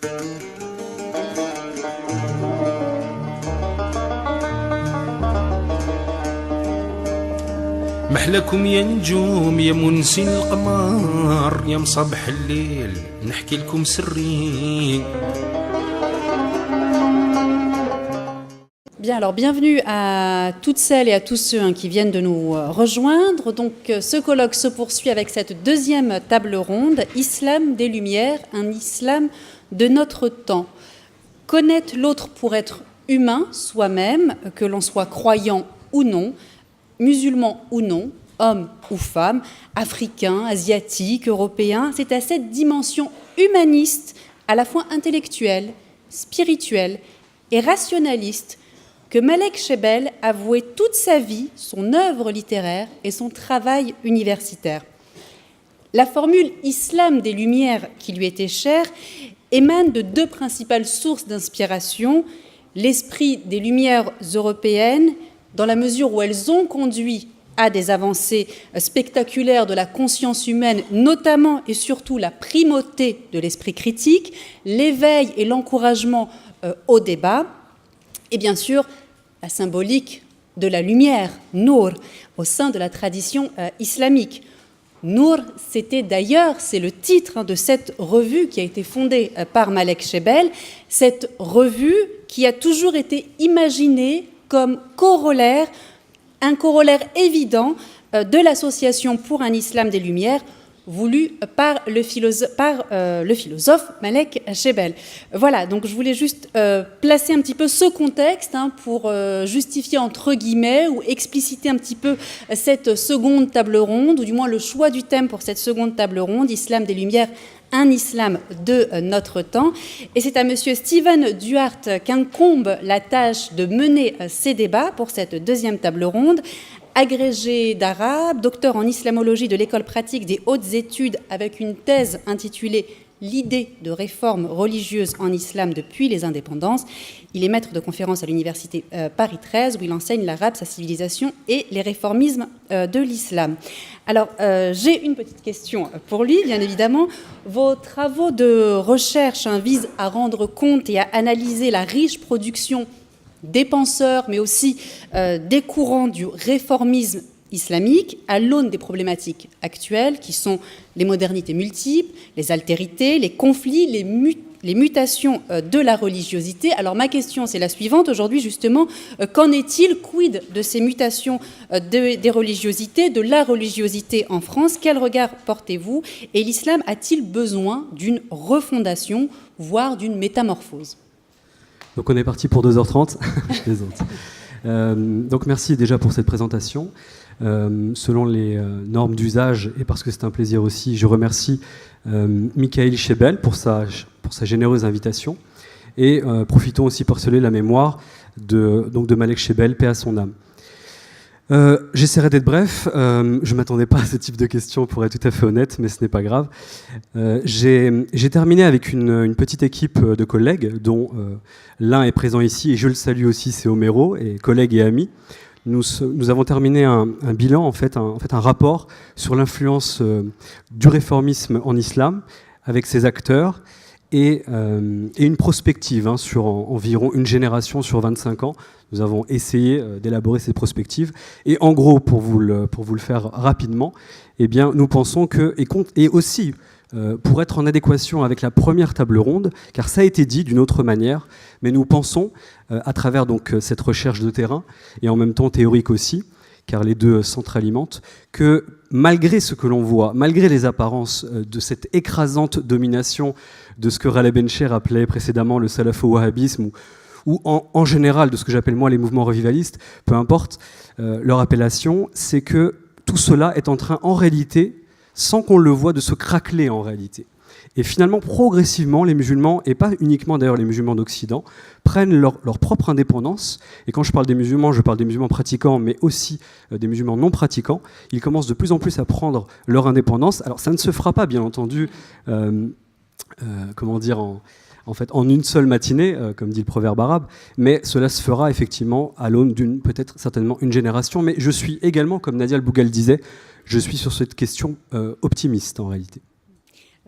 محلاكم يا نجوم يا منسين القمر يا مصبح الليل نحكي لكم سري. Bien, alors bienvenue à toutes celles et à tous ceux qui viennent de nous rejoindre. Donc, ce colloque se poursuit avec cette deuxième table ronde, Islam des Lumières, un islam de notre temps. Connaître l'autre pour être humain soi-même, que l'on soit croyant ou non, musulman ou non, homme ou femme, africain, asiatique, européen, c'est à cette dimension humaniste, à la fois intellectuelle, spirituelle et rationaliste, que Malek Shebel a voué toute sa vie, son œuvre littéraire et son travail universitaire. La formule « Islam des Lumières » qui lui était chère émane de deux principales sources d'inspiration, l'esprit des Lumières européennes, dans la mesure où elles ont conduit à des avancées spectaculaires de la conscience humaine, notamment et surtout la primauté de l'esprit critique, l'éveil et l'encouragement au débat, et bien sûr la symbolique de la lumière, Nour, au sein de la tradition islamique. Nour, c'était d'ailleurs, c'est le titre de cette revue qui a été fondée par Malek Shebel, cette revue qui a toujours été imaginée comme corollaire, un corollaire évident de l'association pour un islam des Lumières, voulu par le philosophe Malek Shebel. Voilà, donc je voulais juste placer un petit peu ce contexte pour justifier entre guillemets ou expliciter un petit peu cette seconde table ronde, ou du moins le choix du thème pour cette seconde table ronde, Islam des Lumières, un islam de notre temps. Et c'est à monsieur Steven Duhart qu'incombe la tâche de mener ces débats pour cette deuxième table ronde. Agrégé d'arabe, docteur en islamologie de l'école pratique des hautes études avec une thèse intitulée « L'idée de réforme religieuse en islam depuis les indépendances ». Il est maître de conférences à l'université Paris 13 où il enseigne l'arabe, sa civilisation et les réformismes de l'islam. Alors, j'ai une petite question pour lui, bien évidemment. Vos travaux de recherche visent à rendre compte et à analyser la riche production des penseurs, mais aussi des courants du réformisme islamique à l'aune des problématiques actuelles qui sont les modernités multiples, les altérités, les conflits, les mutations de la religiosité. Alors ma question, c'est la suivante. Aujourd'hui, justement, qu'en est-il? Quid de ces mutations des religiosités, de la religiosité en France? Quel regard portez-vous? Et l'islam a-t-il besoin d'une refondation, voire d'une métamorphose? Donc on est parti pour 2h30, je plaisante. Donc merci déjà pour cette présentation. Selon les normes d'usage, et parce que c'est un plaisir aussi, je remercie Michael Shebel pour sa généreuse invitation. Et profitons aussi pour saluer la mémoire de Malek Shebel, paix à son âme. J'essaierai d'être bref. Je ne m'attendais pas à ce type de questions, pour être tout à fait honnête, mais ce n'est pas grave. J'ai terminé avec une petite équipe de collègues, dont l'un est présent ici, et je le salue aussi, c'est Homero, et collègue et ami. Nous avons terminé un bilan, en fait un rapport sur l'influence du réformisme en islam, avec ses acteurs, et une prospective sur environ une génération sur 25 ans. Nous avons essayé d'élaborer ces prospectives. Et en gros, pour vous le faire rapidement, eh bien, nous pensons que, et aussi pour être en adéquation avec la première table ronde, car ça a été dit d'une autre manière, mais nous pensons, à travers donc cette recherche de terrain, et en même temps théorique aussi, car les deux s'entralimentent, que malgré ce que l'on voit, malgré les apparences de cette écrasante domination de ce que Raleigh Bencher appelait précédemment le salafo-wahhabisme, ou en général de ce que j'appelle moi les mouvements revivalistes, peu importe leur appellation, c'est que tout cela est en train, en réalité, sans qu'on le voit, de se craqueler en réalité. Et finalement, progressivement, les musulmans, et pas uniquement d'ailleurs les musulmans d'Occident, prennent leur propre indépendance. Et quand je parle des musulmans, je parle des musulmans pratiquants, mais aussi des musulmans non pratiquants. Ils commencent de plus en plus à prendre leur indépendance. Alors ça ne se fera pas, bien entendu, en une seule matinée, comme dit le proverbe arabe, mais cela se fera effectivement à l'aune d'une, peut-être certainement une génération. Mais je suis également, comme Nadia El Bougal disait, je suis sur cette question optimiste en réalité.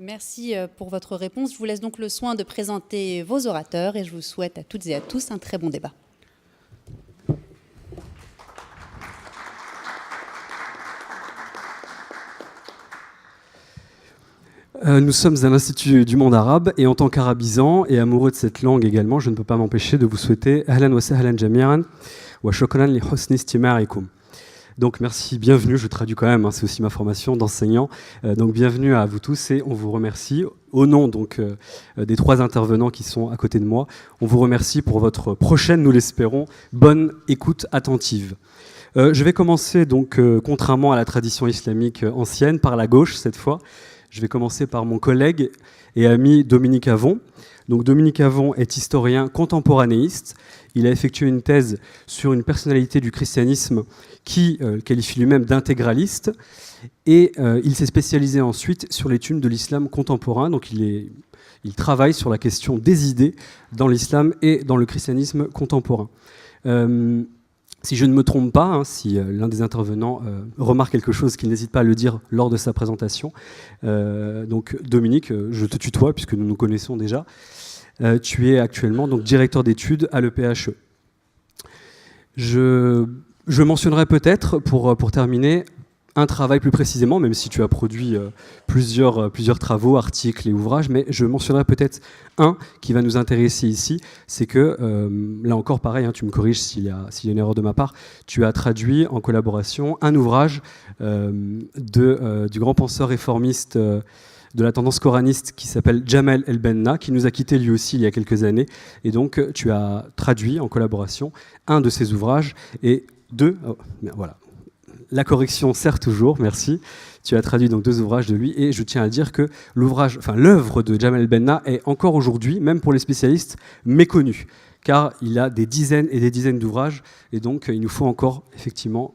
Merci pour votre réponse. Je vous laisse donc le soin de présenter vos orateurs et je vous souhaite à toutes et à tous un très bon débat. Nous sommes à l'Institut du monde arabe et en tant qu'arabisant et amoureux de cette langue également, je ne peux pas m'empêcher de vous souhaiter Ahlan wa sahlan jami'an wa shukran li husni istima'a'ikum. Donc merci, bienvenue, je traduis quand même, hein, c'est aussi ma formation d'enseignant. Donc bienvenue à vous tous et on vous remercie au nom donc des 3 intervenants qui sont à côté de moi. On vous remercie pour votre prochaine, nous l'espérons, bonne écoute attentive. Je vais commencer donc, contrairement à la tradition islamique ancienne, par la gauche cette fois. Je vais commencer par mon collègue et ami Dominique Avon. Donc Dominique Avon est historien contemporanéiste. Il a effectué une thèse sur une personnalité du christianisme qui qualifie lui-même d'intégraliste. Et il s'est spécialisé ensuite sur l'étude de l'islam contemporain. Donc il travaille sur la question des idées dans l'islam et dans le christianisme contemporain. Si je ne me trompe pas, hein, si l'un des intervenants remarque quelque chose, qu'il n'hésite pas à le dire lors de sa présentation. Donc Dominique, je te tutoie puisque nous nous connaissons déjà. Tu es actuellement donc, directeur d'études à l'EPHE. Je mentionnerai peut-être, pour terminer, un travail plus précisément, même si tu as produit plusieurs travaux, articles et ouvrages, mais je mentionnerai peut-être un qui va nous intéresser ici, c'est que, là encore pareil, hein, tu me corriges s'il y a une erreur de ma part, tu as traduit en collaboration un ouvrage du grand penseur réformiste de la tendance coraniste qui s'appelle Jamal El-Benna, qui nous a quittés lui aussi il y a quelques années, et donc tu as traduit en collaboration un de ses ouvrages, et voilà. La correction sert toujours, merci. Tu as traduit donc 2 ouvrages de lui et je tiens à dire que l'œuvre de Jamal El-Benna est encore aujourd'hui, même pour les spécialistes, méconnue, car il a des dizaines et des dizaines d'ouvrages et donc il nous faut encore effectivement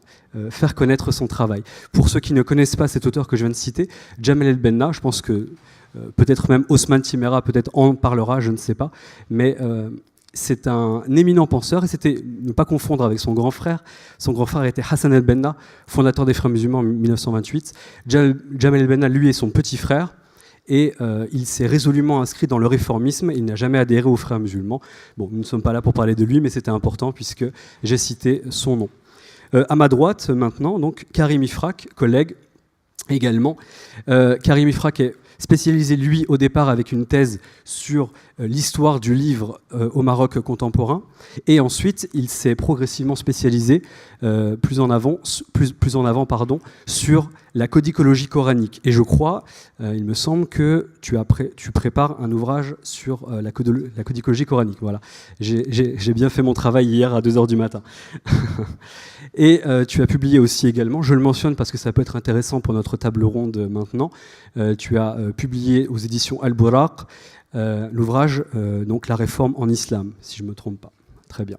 faire connaître son travail. Pour ceux qui ne connaissent pas cet auteur que je viens de citer, Jamal El-Benna, je pense que peut-être même Osman Timera peut-être en parlera, je ne sais pas, mais c'est un éminent penseur et c'était ne pas confondre avec son grand frère. Son grand frère était Hassan el-Benna, fondateur des Frères musulmans en 1928. Jamal el-Benna, lui, est son petit frère et il s'est résolument inscrit dans le réformisme. Il n'a jamais adhéré aux Frères musulmans. Bon, nous ne sommes pas là pour parler de lui, mais c'était important puisque j'ai cité son nom. À ma droite, maintenant, donc Karim Ifrak, collègue également. Karim Ifrak est spécialisé, lui, au départ, avec une thèse sur l'histoire du livre au Maroc contemporain. Et ensuite, il s'est progressivement spécialisé plus en avant, sur la codicologie coranique. Et je crois, il me semble que tu prépares un ouvrage sur la codicologie coranique. Voilà. J'ai bien fait mon travail hier à 2h du matin. Et tu as publié aussi également, je le mentionne parce que ça peut être intéressant pour notre table ronde maintenant, tu as publié aux éditions Al-Buraq l'ouvrage donc La réforme en islam, si je ne me trompe pas. Très bien.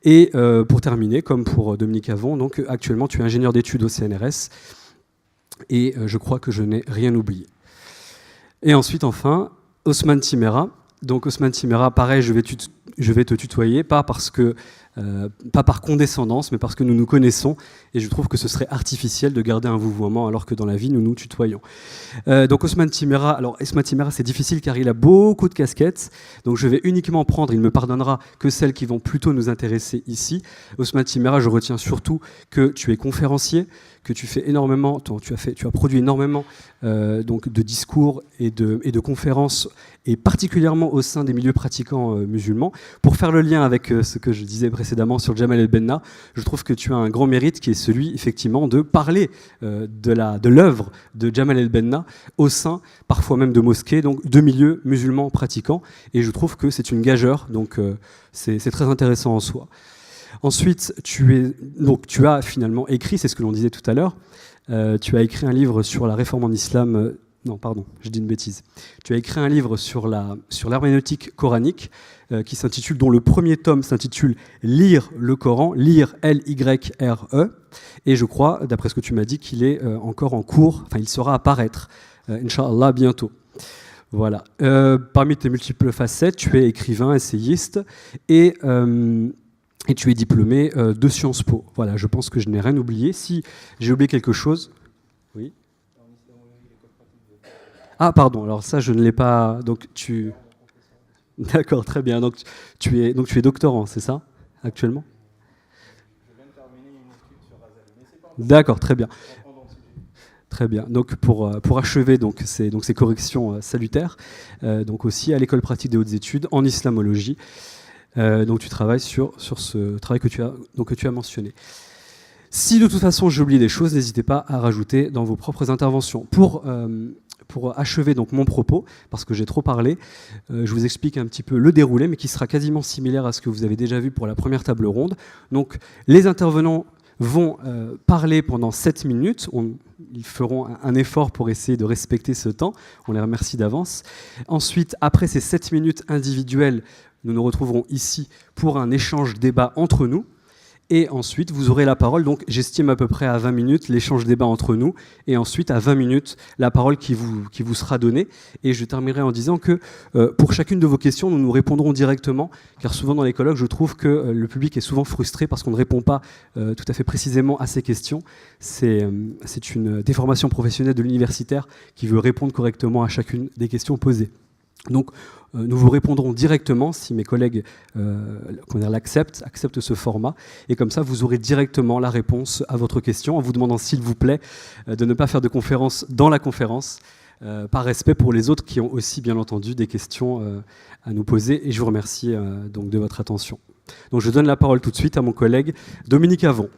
Et pour terminer, comme pour Dominique Avon, donc actuellement tu es ingénieur d'études au CNRS et je crois que je n'ai rien oublié. Et ensuite, enfin, Osman Timera. Donc Osman Timera, pareil, je vais te tutoyer, pas par condescendance, mais parce que nous nous connaissons et je trouve que ce serait artificiel de garder un vouvoiement alors que dans la vie, nous nous tutoyons. Donc Osman Timera, c'est difficile car il a beaucoup de casquettes, donc je vais uniquement prendre, il me pardonnera, que celles qui vont plutôt nous intéresser ici. Osman Timera, je retiens surtout que tu es conférencier, que tu fais énormément, tu as produit énormément donc de discours et de conférences, et particulièrement au sein des milieux pratiquants musulmans. Pour faire le lien avec ce que je disais précédemment sur Jamal El-Benna, je trouve que tu as un grand mérite qui est celui, effectivement, de parler de l'œuvre de Jamal El-Benna au sein, parfois même de mosquées, donc de milieux musulmans pratiquants, et je trouve que c'est une gageure, donc c'est très intéressant en soi. Ensuite, tu as finalement écrit, c'est ce que l'on disait tout à l'heure, tu as écrit un livre sur la réforme en islam. Non, pardon, je dis une bêtise. Tu as écrit un livre sur l'herméneutique coranique dont le premier tome s'intitule Lire le Coran, lire L-Y-R-E. Et je crois, d'après ce que tu m'as dit, qu'il est encore en cours, enfin il sera à paraître, Inch'Allah, bientôt. Voilà. Parmi tes multiples facettes, tu es écrivain, essayiste et tu es diplômé de Sciences Po. Voilà, je pense que je n'ai rien oublié. Si j'ai oublié quelque chose... Oui. Ah, pardon, alors ça, je ne l'ai pas... Donc, tu... D'accord, très bien. Donc, tu es doctorant, c'est ça, actuellement? Je viens de terminer une étude sur Razali, mais c'est pas... D'accord, très bien. Très bien. Donc, pour achever ces corrections salutaires, donc aussi à l'École pratique des hautes études en islamologie, donc tu travailles sur ce travail que tu as mentionné. Si de toute façon j'ai oublié des choses, n'hésitez pas à rajouter dans vos propres interventions. Pour achever donc mon propos, parce que j'ai trop parlé, je vous explique un petit peu le déroulé, mais qui sera quasiment similaire à ce que vous avez déjà vu pour la première table ronde. Donc les intervenants vont parler pendant 7 minutes. Ils feront un effort pour essayer de respecter ce temps. On les remercie d'avance. Ensuite, après ces 7 minutes individuelles, nous nous retrouverons ici pour un échange-débat entre nous. Et ensuite, vous aurez la parole. Donc, j'estime à peu près à 20 minutes l'échange-débat entre nous. Et ensuite, à 20 minutes, la parole qui vous sera donnée. Et je terminerai en disant que pour chacune de vos questions, nous nous répondrons directement. Car souvent dans les colloques, je trouve que le public est souvent frustré parce qu'on ne répond pas tout à fait précisément à ces questions. C'est une déformation professionnelle de l'universitaire qui veut répondre correctement à chacune des questions posées. Donc, nous vous répondrons directement si mes collègues acceptent ce format. Et comme ça, vous aurez directement la réponse à votre question en vous demandant, s'il vous plaît, de ne pas faire de conférence dans la conférence, par respect pour les autres qui ont aussi, bien entendu, des questions à nous poser. Et je vous remercie donc de votre attention. Donc, je donne la parole tout de suite à mon collègue Dominique Avon.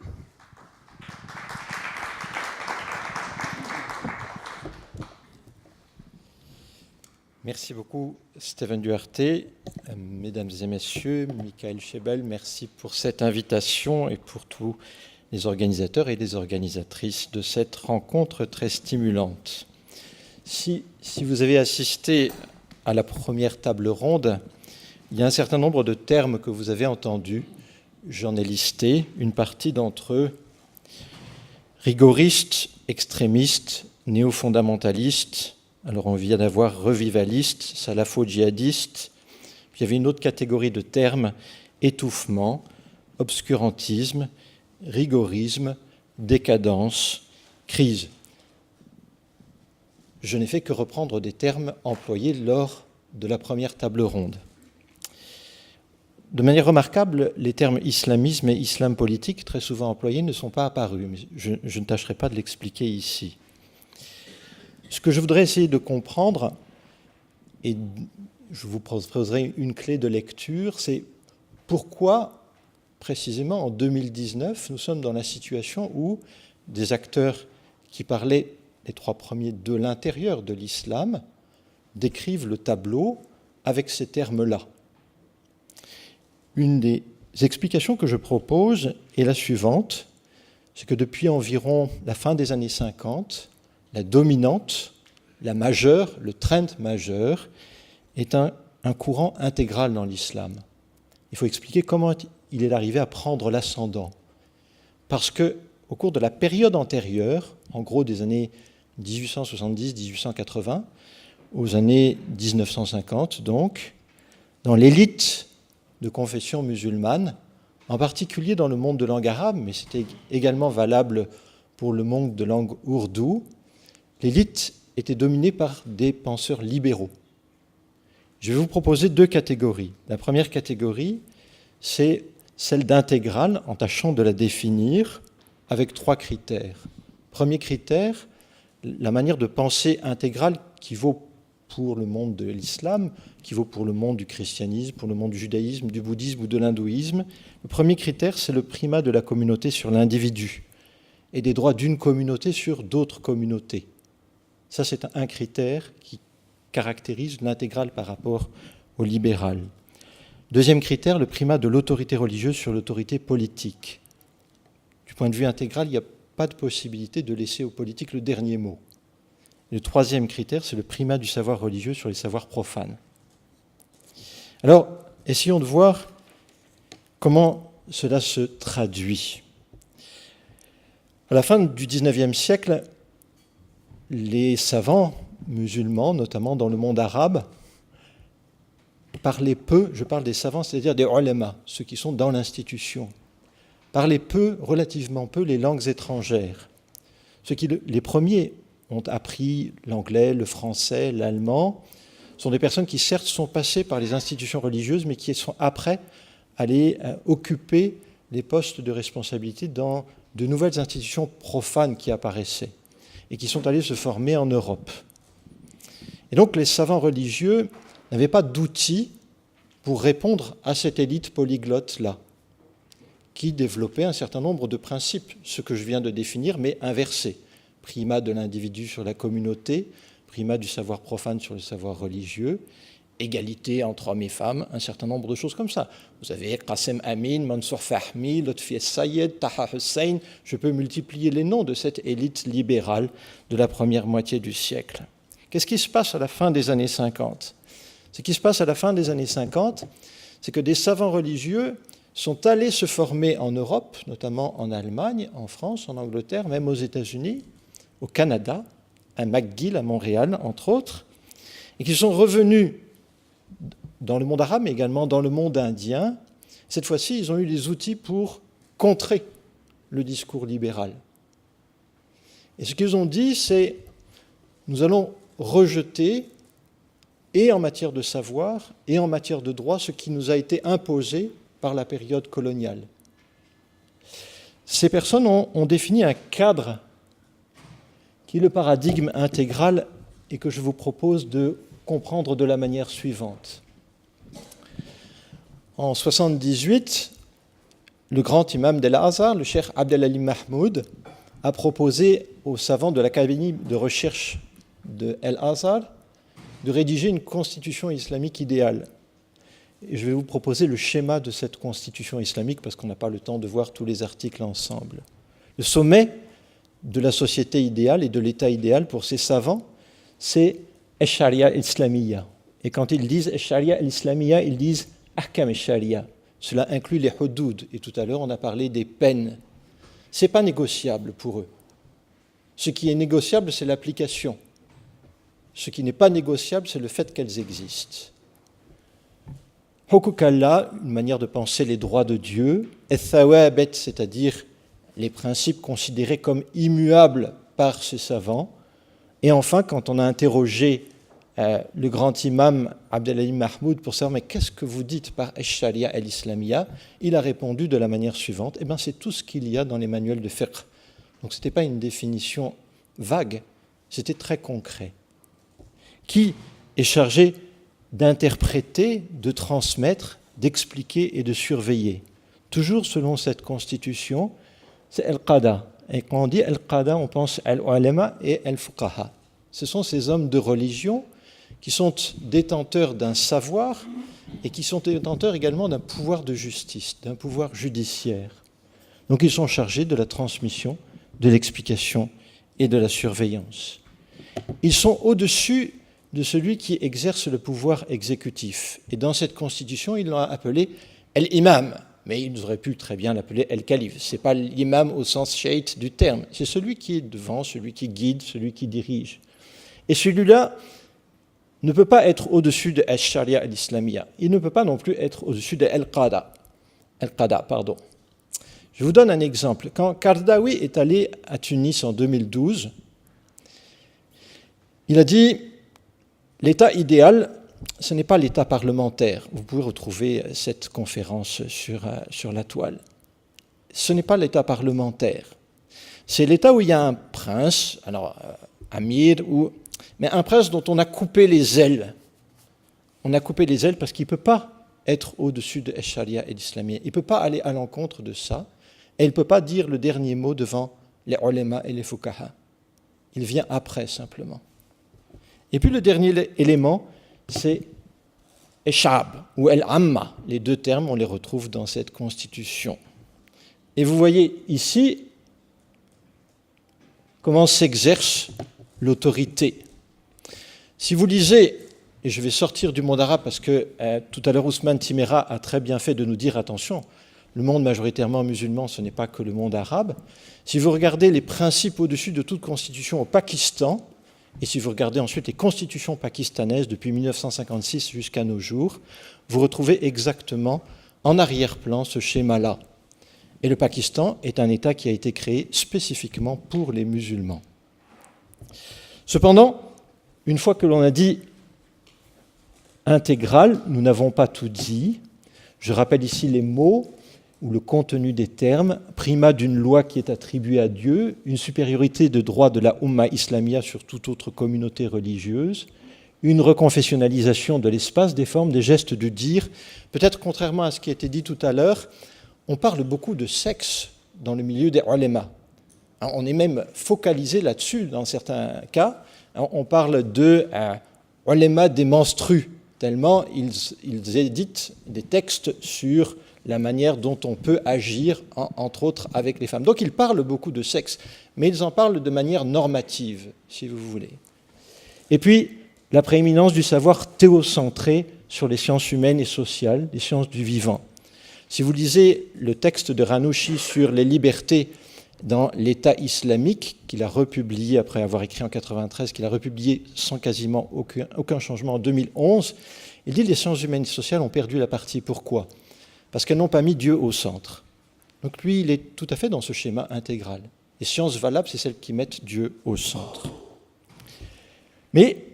Merci beaucoup, Stéphane Duarte. Mesdames et messieurs, Michael Schebel, merci pour cette invitation et pour tous les organisateurs et les organisatrices de cette rencontre très stimulante. Si vous avez assisté à la première table ronde, il y a un certain nombre de termes que vous avez entendus. J'en ai listé une partie d'entre eux. Rigoriste, extrémiste, néo-fondamentaliste. Alors on vient d'avoir revivaliste, salafo-djihadiste. Puis il y avait une autre catégorie de termes, étouffement, obscurantisme, rigorisme, décadence, crise. Je n'ai fait que reprendre des termes employés lors de la première table ronde. De manière remarquable, les termes islamisme et islam politique, très souvent employés, ne sont pas apparus. Mais je ne tâcherai pas de l'expliquer ici. Ce que je voudrais essayer de comprendre, et je vous proposerai une clé de lecture, c'est pourquoi, précisément en 2019, nous sommes dans la situation où des acteurs qui parlaient, les 3 premiers, de l'intérieur de l'islam, décrivent le tableau avec ces termes-là. Une des explications que je propose est la suivante, c'est que depuis environ la fin des années 50, la dominante, la majeure, le trend majeur, est un courant intégral dans l'islam. Il faut expliquer comment il est arrivé à prendre l'ascendant. Parce qu'au cours de la période antérieure, en gros des années 1870-1880, aux années 1950 donc, dans l'élite de confession musulmane, en particulier dans le monde de langue arabe, mais c'était également valable pour le monde de langue ourdou, l'élite était dominée par des penseurs libéraux. Je vais vous proposer 2 catégories. La première catégorie, c'est celle d'intégrale, en tâchant de la définir avec 3 critères. Premier critère, la manière de penser intégrale qui vaut pour le monde de l'islam, qui vaut pour le monde du christianisme, pour le monde du judaïsme, du bouddhisme ou de l'hindouisme. Le premier critère, c'est le primat de la communauté sur l'individu et des droits d'une communauté sur d'autres communautés. Ça, c'est un critère qui caractérise l'intégrale par rapport au libéral. Deuxième critère, le primat de l'autorité religieuse sur l'autorité politique. Du point de vue intégral, il n'y a pas de possibilité de laisser aux politiques le dernier mot. Le troisième critère, c'est le primat du savoir religieux sur les savoirs profanes. Alors, essayons de voir comment cela se traduit. À la fin du XIXe siècle, les savants musulmans, notamment dans le monde arabe, parlaient peu, je parle des savants, c'est-à-dire des ulama, ceux qui sont dans l'institution, parlaient peu, relativement peu, les langues étrangères. Les premiers ont appris l'anglais, le français, l'allemand, sont des personnes qui certes sont passées par les institutions religieuses, mais qui sont après allées occuper des postes de responsabilité dans de nouvelles institutions profanes qui apparaissaient et qui sont allées se former en Europe. Et donc les savants religieux n'avaient pas d'outils pour répondre à cette élite polyglotte-là, qui développait un certain nombre de principes, ce que je viens de définir, mais inversés. Primat de l'individu sur la communauté, primat du savoir profane sur le savoir religieux, égalité entre hommes et femmes, un certain nombre de choses comme ça. Vous avez Qassem Amin, Mansour Fahmi, Lotfi Sayed, Taha Hussein, je peux multiplier les noms de cette élite libérale de la première moitié du siècle. Qu'est-ce qui se passe à la fin des années 50 ? Ce qui se passe à la fin des années 50, c'est que des savants religieux sont allés se former en Europe, notamment en Allemagne, en France, en Angleterre, même aux États-Unis, au Canada, à McGill, à Montréal, entre autres, et qui sont revenus dans le monde arabe, mais également dans le monde indien. Cette fois-ci, ils ont eu les outils pour contrer le discours libéral. Et ce qu'ils ont dit, c'est « nous allons rejeter, et en matière de savoir, et en matière de droit, ce qui nous a été imposé par la période coloniale. » Ces personnes ont défini un cadre qui est le paradigme intégral et que je vous propose de comprendre de la manière suivante. En 1978, le grand imam d'Al-Azhar, le cheikh Abdel-Halim Mahmoud, a proposé aux savants de l'Académie de recherche de Al-Azhar de rédiger une constitution islamique idéale. Et je vais vous proposer le schéma de cette constitution islamique parce qu'on n'a pas le temps de voir tous les articles ensemble. Le sommet de la société idéale et de l'état idéal pour ces savants, c'est Ash-Sharia al-Islamiyya. Et quand ils disent Ash-Sharia al-Islamiyya, ils disent Ahkam al-Sharia. Cela inclut les hudud. Et tout à l'heure, on a parlé des peines. Ce n'est pas négociable pour eux. Ce qui est négociable, c'est l'application. Ce qui n'est pas négociable, c'est le fait qu'elles existent. Hukuk Allah, une manière de penser les droits de Dieu, et thawabet, c'est-à-dire les principes considérés comme immuables par ces savants. Et enfin, quand on a interrogé le grand imam Abdel-Halim Mahmoud pour savoir mais qu'est-ce que vous dites par Ash-Sharia al-Islamiyya, il a répondu de la manière suivante, eh bien c'est tout ce qu'il y a dans les manuels de fiqh. Donc ce n'était pas une définition vague, c'était très concret. Qui est chargé d'interpréter, de transmettre, d'expliquer et de surveiller. Toujours selon cette constitution, c'est Al-Qada. Et quand on dit Al-Qada, on pense Al-Ulama et Al-Fuqaha. Ce sont ces hommes de religion qui sont détenteurs d'un savoir et qui sont détenteurs également d'un pouvoir de justice, d'un pouvoir judiciaire. Donc ils sont chargés de la transmission, de l'explication et de la surveillance. Ils sont au-dessus de celui qui exerce le pouvoir exécutif. Et dans cette constitution, ils l'ont appelé l'imam, mais ils auraient pu très bien l'appeler el-calife. Ce n'est pas l'imam au sens chiite du terme, c'est celui qui est devant, celui qui guide, celui qui dirige. Et celui-là ne peut pas être au-dessus de Ash-Sharia al-Islamiyya. Il ne peut pas non plus être au-dessus de Al-Qada. Je vous donne un exemple. Quand Kardawi est allé à Tunis en 2012, il a dit « L'état idéal, ce n'est pas l'état parlementaire. » Vous pouvez retrouver cette conférence sur la toile. Ce n'est pas l'état parlementaire. C'est l'état où il y a un prince, alors Amir, mais un prince dont on a coupé les ailes. On a coupé les ailes parce qu'il ne peut pas être au-dessus de Ash-Sharia et l'Islamiyya. Il ne peut pas aller à l'encontre de ça. Et il ne peut pas dire le dernier mot devant les ulama et les fuqaha. Il vient après, simplement. Et puis le dernier élément, c'est Eshab ou El-Amma. Les deux termes, on les retrouve dans cette constitution. Et vous voyez ici comment s'exerce l'autorité. Si vous lisez, et je vais sortir du monde arabe parce que tout à l'heure Ousmane Timéra a très bien fait de nous dire attention, le monde majoritairement musulman, ce n'est pas que le monde arabe. Si vous regardez les principes au-dessus de toute constitution au Pakistan, et si vous regardez ensuite les constitutions pakistanaises depuis 1956 jusqu'à nos jours, vous retrouvez exactement en arrière-plan ce schéma-là. Et le Pakistan est un État qui a été créé spécifiquement pour les musulmans. Cependant, une fois que l'on a dit intégral, nous n'avons pas tout dit. Je rappelle ici les mots ou le contenu des termes, primat d'une loi qui est attribuée à Dieu, une supériorité de droit de la Ummah Islamia sur toute autre communauté religieuse, une reconfessionnalisation de l'espace, des formes, des gestes, du dire. Peut-être contrairement à ce qui a été dit tout à l'heure, on parle beaucoup de sexe dans le milieu des ulama. On est même focalisé là-dessus dans certains cas. On parle de ulama des menstrues, tellement ils éditent des textes sur la manière dont on peut agir, entre autres, avec les femmes. Donc ils parlent beaucoup de sexe, mais ils en parlent de manière normative, si vous voulez. Et puis, la prééminence du savoir théocentré sur les sciences humaines et sociales, les sciences du vivant. Si vous lisez le texte de Ranouchi sur les libertés dans l'État islamique, qu'il a republié après avoir écrit en 1993, qu'il a republié sans quasiment aucun changement en 2011, il dit que les sciences humaines et sociales ont perdu la partie. Pourquoi ? Parce qu'elles n'ont pas mis Dieu au centre. Donc lui, il est tout à fait dans ce schéma intégral. Les sciences valables, c'est celles qui mettent Dieu au centre. Mais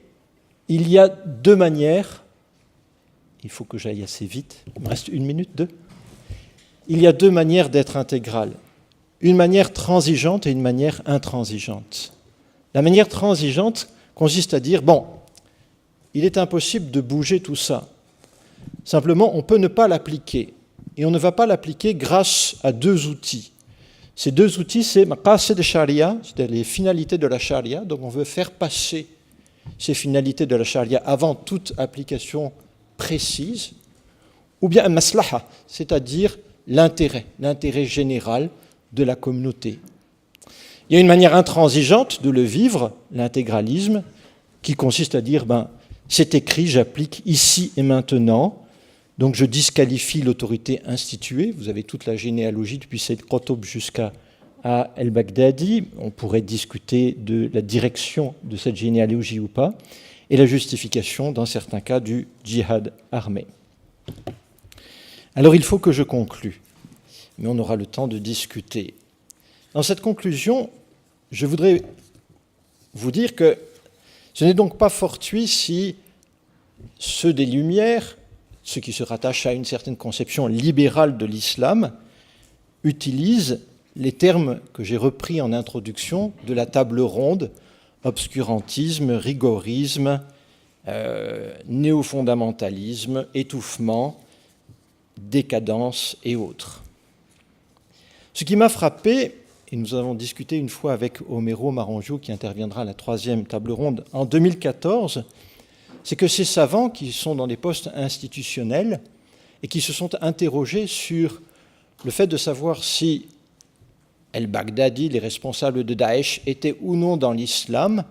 il y a deux manières, il faut que j'aille assez vite, il me reste 1 minute, 2. Il y a deux manières d'être intégral. Une manière transigeante et une manière intransigeante. La manière transigeante consiste à dire, bon, il est impossible de bouger tout ça. Simplement, on peut ne pas l'appliquer. Et on ne va pas l'appliquer grâce à 2 outils. Ces 2 outils, c'est maqasid sharia, c'est-à-dire les finalités de la sharia. Donc on veut faire passer ces finalités de la sharia avant toute application précise. Ou bien un maslaha, c'est-à-dire l'intérêt général de la communauté. Il y a une manière intransigeante de le vivre, l'intégralisme, qui consiste à dire, c'est écrit, j'applique ici et maintenant, donc je disqualifie l'autorité instituée. Vous avez toute la généalogie depuis Sayyid Qutb jusqu'à El-Baghdadi. On pourrait discuter de la direction de cette généalogie ou pas, et la justification, dans certains cas, du djihad armé. Alors il faut que je conclue, mais on aura le temps de discuter. Dans cette conclusion, je voudrais vous dire que ce n'est donc pas fortuit si ceux des Lumières, ceux qui se rattachent à une certaine conception libérale de l'islam, utilisent les termes que j'ai repris en introduction de la table ronde, obscurantisme, rigorisme, néofondamentalisme, étouffement, décadence et autres. Ce qui m'a frappé, et nous avons discuté une fois avec Homero Marangiou, qui interviendra à la 3e table ronde en 2014, c'est que ces savants qui sont dans des postes institutionnels et qui se sont interrogés sur le fait de savoir si El-Baghdadi, les responsables de Daesh, étaient ou non dans l'islam,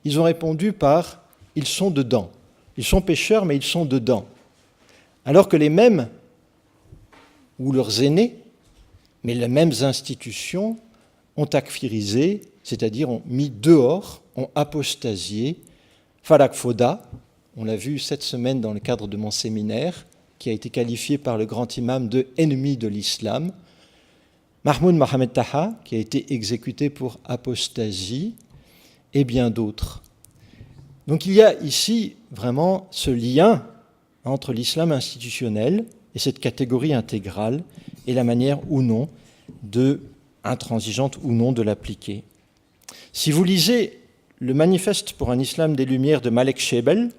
ils ont répondu par « ils sont dedans ». Ils sont pécheurs, mais ils sont dedans. Alors que les mêmes, ou leurs aînés, mais les mêmes institutions, ont takfirisé, c'est-à-dire ont mis dehors, ont apostasié Farak Foda, on l'a vu cette semaine dans le cadre de mon séminaire, qui a été qualifié par le grand imam de « ennemi de l'islam », Mahmoud Mohamed Taha, qui a été exécuté pour apostasie, et bien d'autres. Donc il y a ici vraiment ce lien entre l'islam institutionnel et cette catégorie intégrale et la manière ou non, intransigeante ou non, de l'appliquer. Si vous lisez le manifeste pour un islam des Lumières de Malek Shebel,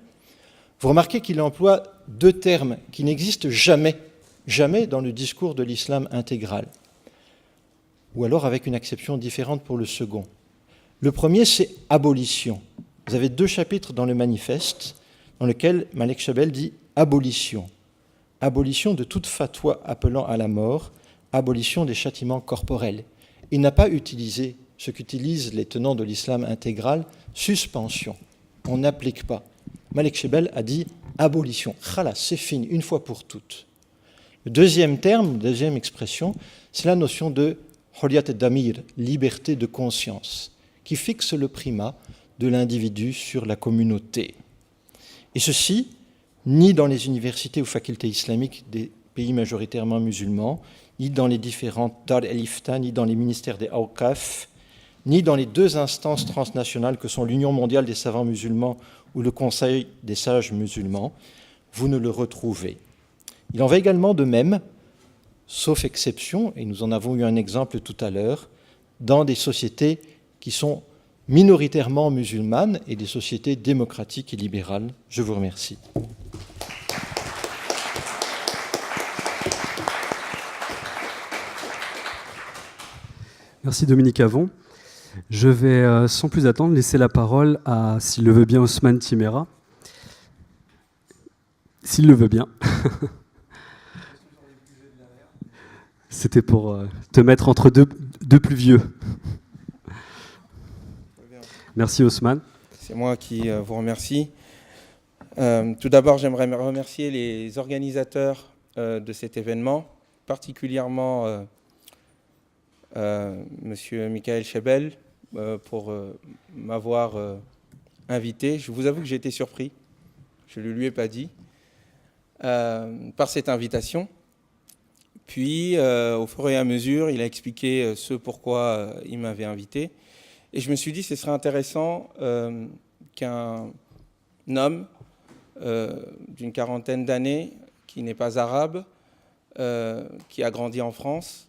vous remarquez qu'il emploie 2 termes qui n'existent jamais dans le discours de l'islam intégral, ou alors avec une acception différente pour le second. Le premier, c'est abolition. Vous avez 2 chapitres dans le manifeste dans lequel Malek Shebel dit abolition. Abolition de toute fatwa appelant à la mort, abolition des châtiments corporels. Il n'a pas utilisé ce qu'utilisent les tenants de l'islam intégral, suspension. On n'applique pas. Malek Shebel a dit abolition. Khalas, c'est fini, une fois pour toutes. Le deuxième terme, deuxième expression, c'est la notion de Hurriyat ad-Damir, liberté de conscience, qui fixe le primat de l'individu sur la communauté. Et ceci, ni dans les universités ou facultés islamiques des pays majoritairement musulmans, ni dans les différentes Dar el-Ifta, ni dans les ministères des Awqaf, ni dans les deux instances transnationales que sont l'Union mondiale des savants musulmans ou le Conseil des sages musulmans, vous ne le retrouvez. Il en va également de même, sauf exception, et nous en avons eu un exemple tout à l'heure, dans des sociétés qui sont minoritairement musulmanes et des sociétés démocratiques et libérales. Je vous remercie. Merci Dominique Avon. Je vais sans plus attendre laisser la parole à, s'il le veut bien, Ousmane Timéra. S'il le veut bien. C'était pour te mettre entre deux plus vieux. Merci Ousmane. C'est moi qui vous remercie. Tout d'abord, j'aimerais remercier les organisateurs de cet événement, particulièrement Monsieur Michael Chebel, pour m'avoir invité. Je vous avoue que j'ai été surpris, je ne lui ai pas dit, par cette invitation. Puis, au fur et à mesure, il a expliqué ce pourquoi il m'avait invité. Et je me suis dit que ce serait intéressant qu'un homme d'une quarantaine d'années, qui n'est pas arabe, qui a grandi en France,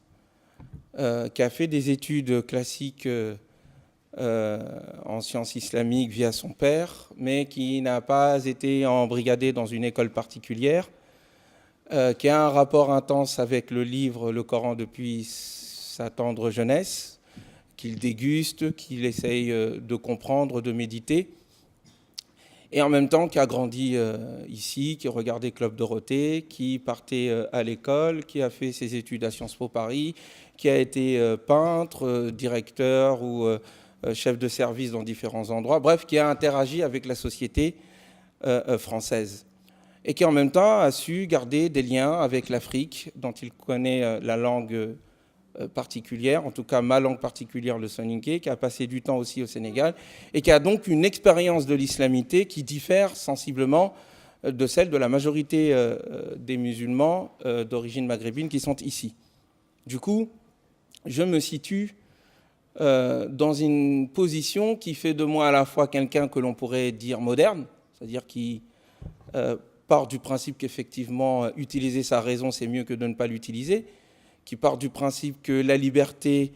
qui a fait des études classiques en sciences islamiques via son père, mais qui n'a pas été embrigadé dans une école particulière, qui a un rapport intense avec le livre, le Coran, depuis sa tendre jeunesse, qu'il déguste, qu'il essaye de comprendre, de méditer, et en même temps qui a grandi ici, qui regardait Club Dorothée, qui partait à l'école, qui a fait ses études à Sciences Po Paris, qui a été peintre, directeur ou chef de service dans différents endroits, bref, qui a interagi avec la société française. Et qui en même temps a su garder des liens avec l'Afrique, dont il connaît la langue particulière, en tout cas ma langue particulière, le soninké, qui a passé du temps aussi au Sénégal, et qui a donc une expérience de l'islamité qui diffère sensiblement de celle de la majorité des musulmans d'origine maghrébine qui sont ici. Du coup, je me situe dans une position qui fait de moi à la fois quelqu'un que l'on pourrait dire moderne, c'est-à-dire qui part du principe qu'effectivement, utiliser sa raison, c'est mieux que de ne pas l'utiliser, qui part du principe que la liberté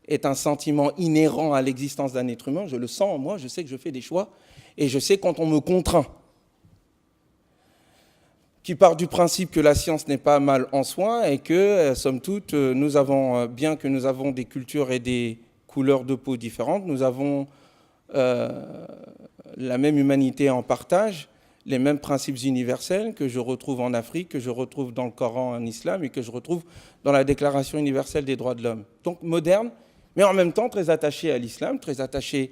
est un sentiment inhérent à l'existence d'un être humain. Je le sens en moi, je sais que je fais des choix, et je sais quand on me contraint. Qui part du principe que la science n'est pas mal en soi, et que, somme toute, nous avons, bien que nous avons des cultures et des couleurs de peau différentes, nous avons la même humanité en partage, les mêmes principes universels que je retrouve en Afrique, que je retrouve dans le Coran en islam et que je retrouve dans la Déclaration universelle des droits de l'homme. Donc moderne, mais en même temps très attaché à l'islam, très attaché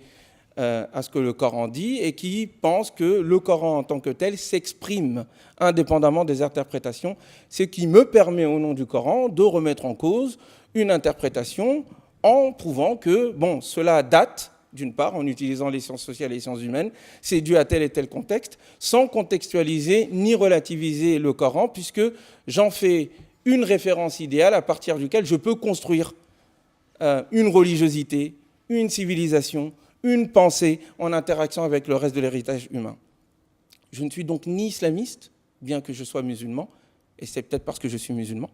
à ce que le Coran dit, et qui pense que le Coran en tant que tel s'exprime indépendamment des interprétations, ce qui me permet au nom du Coran de remettre en cause une interprétation en prouvant que bon, cela date, d'une part, en utilisant les sciences sociales et les sciences humaines, c'est dû à tel et tel contexte, sans contextualiser ni relativiser le Coran, puisque j'en fais une référence idéale à partir duquel je peux construire une religiosité, une civilisation, une pensée en interaction avec le reste de l'héritage humain. Je ne suis donc ni islamiste, bien que je sois musulman, et c'est peut-être parce que je suis musulman,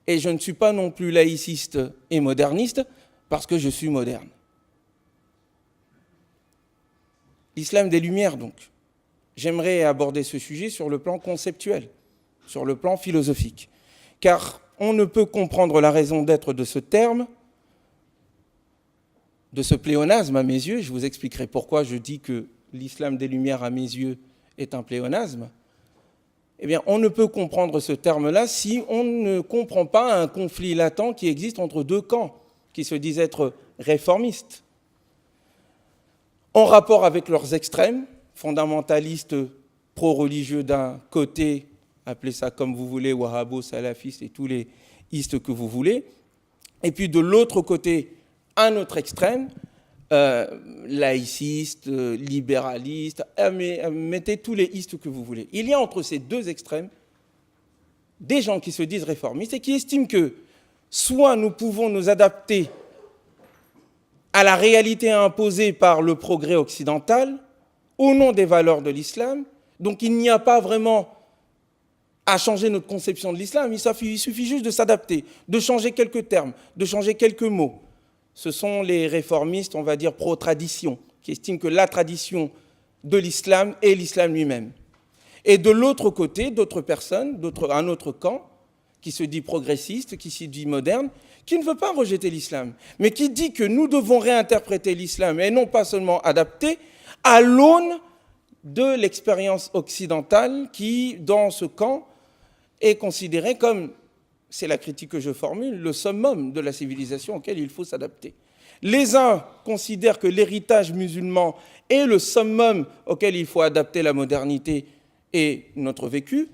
et je ne suis pas non plus laïciste et moderniste, parce que je suis moderne. L'islam des Lumières, donc. J'aimerais aborder ce sujet sur le plan conceptuel, sur le plan philosophique. Car on ne peut comprendre la raison d'être de ce terme, de ce pléonasme à mes yeux. Je vous expliquerai pourquoi je dis que l'islam des Lumières à mes yeux est un pléonasme. Eh bien, on ne peut comprendre ce terme-là si on ne comprend pas un conflit latent qui existe entre deux camps qui se disent être réformistes, en rapport avec leurs extrêmes, fondamentalistes pro-religieux d'un côté, appelez ça comme vous voulez, wahhabo, salafistes et tous les istes que vous voulez, et puis de l'autre côté, un autre extrême, laïciste, libéraliste, mettez tous les istes que vous voulez. Il y a entre ces deux extrêmes des gens qui se disent réformistes et qui estiment que soit nous pouvons nous adapter à la réalité imposée par le progrès occidental, au nom des valeurs de l'islam. Donc il n'y a pas vraiment à changer notre conception de l'islam, il suffit juste de s'adapter, de changer quelques termes, de changer quelques mots. Ce sont les réformistes, on va dire pro-tradition, qui estiment que la tradition de l'islam est l'islam lui-même. Et de l'autre côté, d'autres personnes, un autre camp, qui se dit progressiste, qui se dit moderne, qui ne veut pas rejeter l'islam, mais qui dit que nous devons réinterpréter l'islam et non pas seulement adapter à l'aune de l'expérience occidentale qui, dans ce camp, est considérée comme, c'est la critique que je formule, le summum de la civilisation auquel il faut s'adapter. Les uns considèrent que l'héritage musulman est le summum auquel il faut adapter la modernité et notre vécu.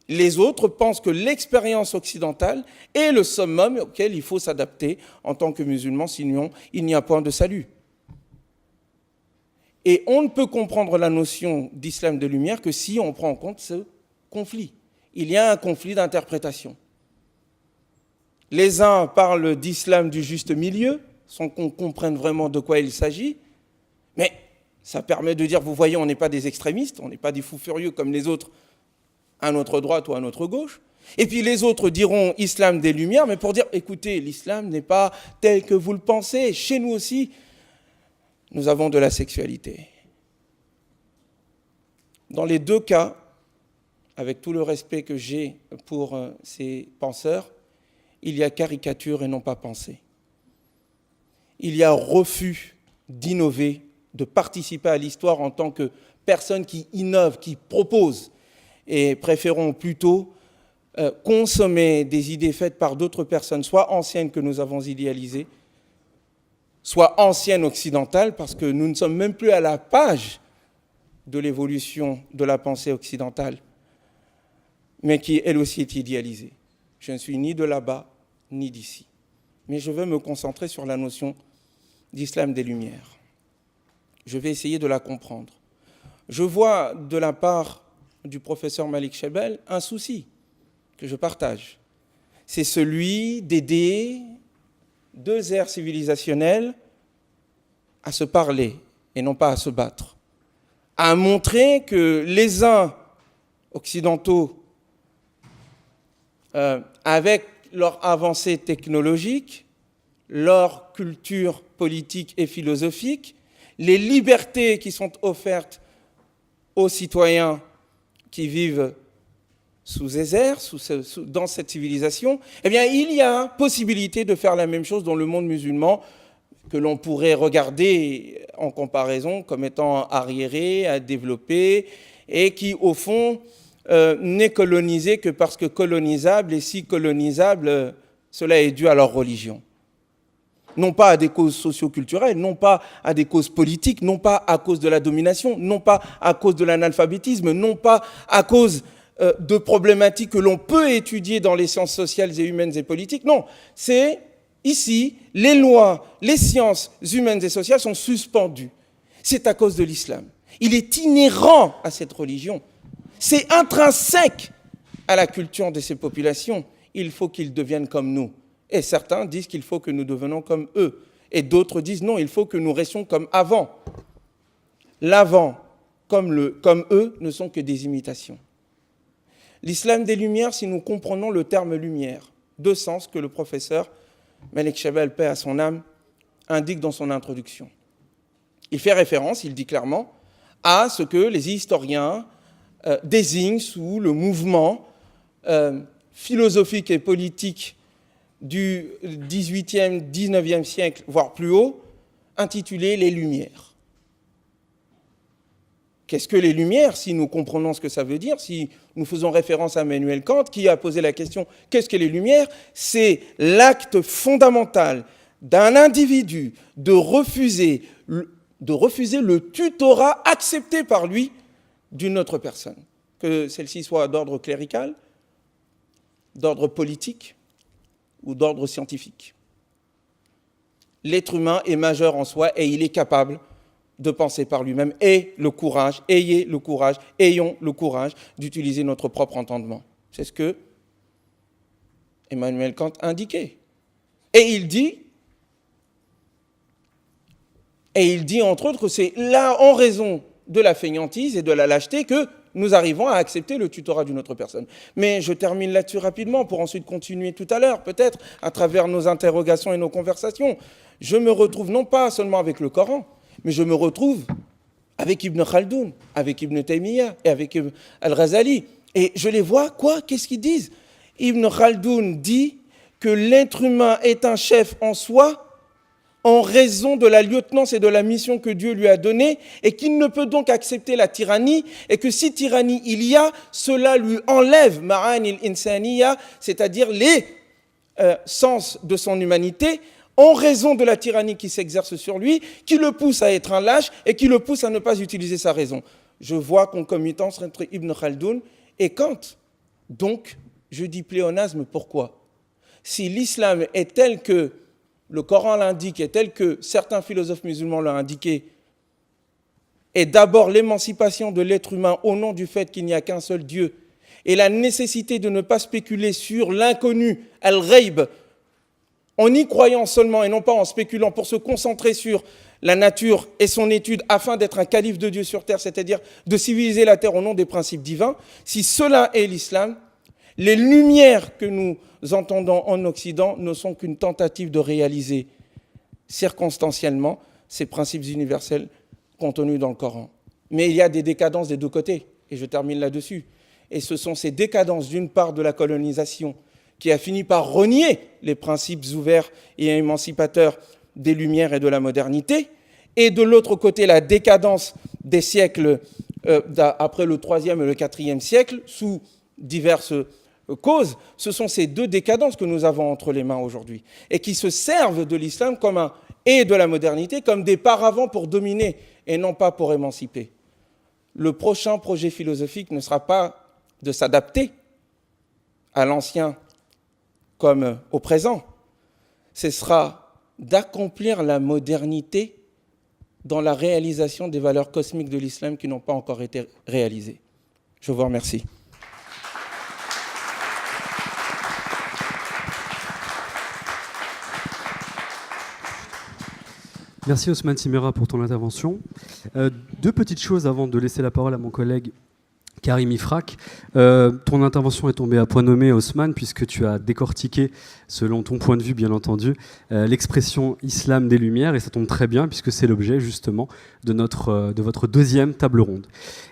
Les autres pensent que l'expérience occidentale est le summum auquel il faut s'adapter en tant que musulman, sinon il n'y a point de salut. Et on ne peut comprendre la notion d'islam de lumière que si on prend en compte ce conflit. Il y a un conflit d'interprétation. Les uns parlent d'islam du juste milieu, sans qu'on comprenne vraiment de quoi il s'agit, mais ça permet de dire, vous voyez, on n'est pas des extrémistes, on n'est pas des fous furieux comme les autres, à notre droite ou à notre gauche. Et puis les autres diront islam des Lumières, mais pour dire, écoutez, l'islam n'est pas tel que vous le pensez. Chez nous aussi, nous avons de la sexualité. Dans les deux cas, avec tout le respect que j'ai pour ces penseurs, il y a caricature et non pas pensée. Il y a refus d'innover, de participer à l'histoire en tant que personne qui innove, qui propose, et préférons plutôt consommer des idées faites par d'autres personnes, soit anciennes que nous avons idéalisées, soit anciennes occidentales, parce que nous ne sommes même plus à la page de l'évolution de la pensée occidentale, mais qui, elle aussi, est idéalisée. Je ne suis ni de là-bas, ni d'ici. Mais je veux me concentrer sur la notion d'islam des Lumières. Je vais essayer de la comprendre. Je vois de la part du professeur Malik Chebel un souci que je partage. C'est celui d'aider deux aires civilisationnelles à se parler et non pas à se battre, à montrer que les uns occidentaux, avec leur avancée technologique, leur culture politique et philosophique, les libertés qui sont offertes aux citoyens qui vivent sous Ézer, dans cette civilisation, eh bien, il y a possibilité de faire la même chose dans le monde musulman, que l'on pourrait regarder en comparaison comme étant arriéré, à développer, et qui, au fond, n'est colonisé que parce que colonisable, et si colonisable, cela est dû à leur religion. Non pas à des causes socio-culturelles, non pas à des causes politiques, non pas à cause de la domination, non pas à cause de l'analphabétisme, non pas à cause de problématiques que l'on peut étudier dans les sciences sociales et humaines et politiques. Non, c'est ici, les lois, les sciences humaines et sociales sont suspendues. C'est à cause de l'islam. Il est inhérent à cette religion. C'est intrinsèque à la culture de ces populations. Il faut qu'ils deviennent comme nous. Et certains disent qu'il faut que nous devenions comme eux. Et d'autres disent non, il faut que nous restions comme avant. L'avant comme eux ne sont que des imitations. L'islam des Lumières, si nous comprenons le terme lumière, deux sens que le professeur Malik Chebel, paix à son âme, indique dans son introduction. Il fait référence, il dit clairement, à ce que les historiens désignent sous le mouvement philosophique et politique du XVIIIe, XIXe siècle, voire plus haut, intitulé « Les Lumières ». Qu'est-ce que les Lumières, si nous comprenons ce que ça veut dire, si nous faisons référence à Emmanuel Kant, qui a posé la question « Qu'est-ce que les Lumières ?» C'est l'acte fondamental d'un individu de refuser le tutorat accepté par lui d'une autre personne, que celle-ci soit d'ordre clérical, d'ordre politique ou d'ordre scientifique. L'être humain est majeur en soi et il est capable de penser par lui-même. Ayons le courage d'utiliser notre propre entendement. C'est ce que Emmanuel Kant indiquait. Et il dit, Et il dit, entre autres, que c'est là, en raison de la fainéantise et de la lâcheté, que nous arrivons à accepter le tutorat d'une autre personne. Mais je termine là-dessus rapidement pour ensuite continuer tout à l'heure, peut-être, à travers nos interrogations et nos conversations. Je me retrouve non pas seulement avec le Coran, mais je me retrouve avec Ibn Khaldoun, avec Ibn Taymiyyah et avec Al-Ghazali. Et je les vois, quoi? Qu'est-ce qu'ils disent? Ibn Khaldoun dit que l'être humain est un chef en soi en raison de la lieutenance et de la mission que Dieu lui a donnée, et qu'il ne peut donc accepter la tyrannie, et que si tyrannie il y a, cela lui enlève ma'anil insaniya, c'est-à-dire les sens de son humanité, en raison de la tyrannie qui s'exerce sur lui, qui le pousse à être un lâche et qui le pousse à ne pas utiliser sa raison. Je vois concomitance entre Ibn Khaldoun et Kant. Donc, je dis pléonasme, pourquoi? Si l'islam est tel que le Coran l'indique et tel que certains philosophes musulmans l'ont indiqué, est d'abord l'émancipation de l'être humain au nom du fait qu'il n'y a qu'un seul Dieu et la nécessité de ne pas spéculer sur l'inconnu, al-ghaib, en y croyant seulement et non pas en spéculant pour se concentrer sur la nature et son étude afin d'être un calife de Dieu sur terre, c'est-à-dire de civiliser la terre au nom des principes divins, si cela est l'islam, les lumières que nous entendons en Occident ne sont qu'une tentative de réaliser circonstanciellement ces principes universels contenus dans le Coran. Mais il y a des décadences des deux côtés, et je termine là-dessus. Et ce sont ces décadences, d'une part, de la colonisation, qui a fini par renier les principes ouverts et émancipateurs des Lumières et de la modernité, et de l'autre côté, la décadence des siècles après le 3e et le 4e siècle, sous diverses causes. Ce sont ces deux décadences que nous avons entre les mains aujourd'hui, et qui se servent de l'islam et de la modernité comme des paravents pour dominer, et non pas pour émanciper. Le prochain projet philosophique ne sera pas de s'adapter à l'ancien comme au présent, ce sera d'accomplir la modernité dans la réalisation des valeurs cosmiques de l'islam qui n'ont pas encore été réalisées. Je vous remercie. Merci Ousmane Simera pour ton intervention. Deux petites choses avant de laisser la parole à mon collègue Karim Ifrak. Ton intervention est tombée à point nommé, Ousmane, puisque tu as décortiqué, selon ton point de vue bien entendu, l'expression islam des Lumières, et ça tombe très bien puisque c'est l'objet justement de votre deuxième table ronde.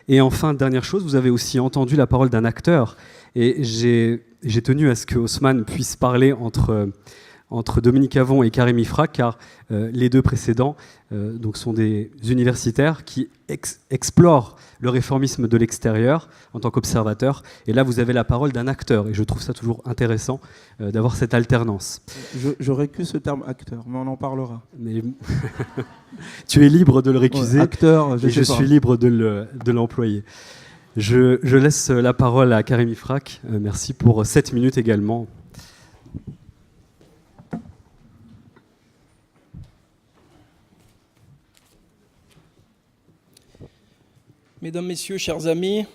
Et enfin, dernière chose, vous avez aussi entendu la parole d'un acteur, et j'ai tenu à ce que Ousmane puisse parler entre Dominique Avon et Karim Ifrak, car les deux précédents donc sont des universitaires qui explorent le réformisme de l'extérieur en tant qu'observateurs. Et là, vous avez la parole d'un acteur, et je trouve ça toujours intéressant d'avoir cette alternance. J'aurais que ce terme acteur, mais on en parlera. Mais tu es libre de le récuser, ouais, acteur, je suis libre de l'employer. Je laisse la parole à Karim Ifrak. Merci pour 7 minutes également. Mesdames, Messieurs, chers amis,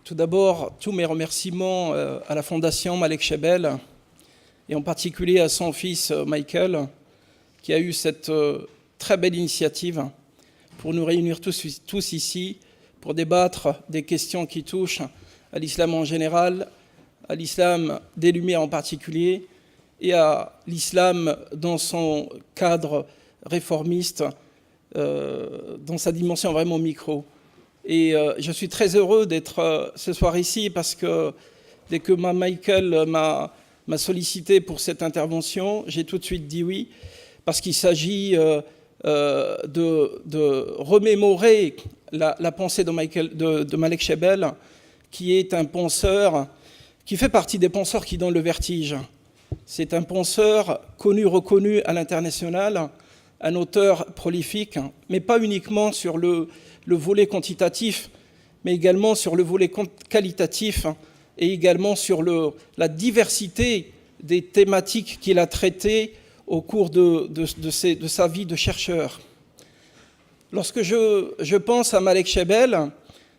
tout d'abord, tous mes remerciements à la Fondation Malek Shebel, et en particulier à son fils Michael, qui a eu cette très belle initiative pour nous réunir tous ici, pour débattre des questions qui touchent à l'islam en général, à l'islam des Lumières en particulier, et à l'islam dans son cadre réformiste, dans sa dimension vraiment micro. Et je suis très heureux d'être ce soir ici parce que dès que Michael m'a sollicité pour cette intervention, j'ai tout de suite dit oui, parce qu'il s'agit de remémorer la pensée de Malek Shebel, qui est un penseur qui fait partie des penseurs qui donnent le vertige. C'est un penseur connu, reconnu à l'international, un auteur prolifique, mais pas uniquement sur le volet quantitatif, mais également sur le volet qualitatif et également sur la diversité des thématiques qu'il a traitées au cours de sa vie de chercheur. Lorsque je pense à Malek Shebel,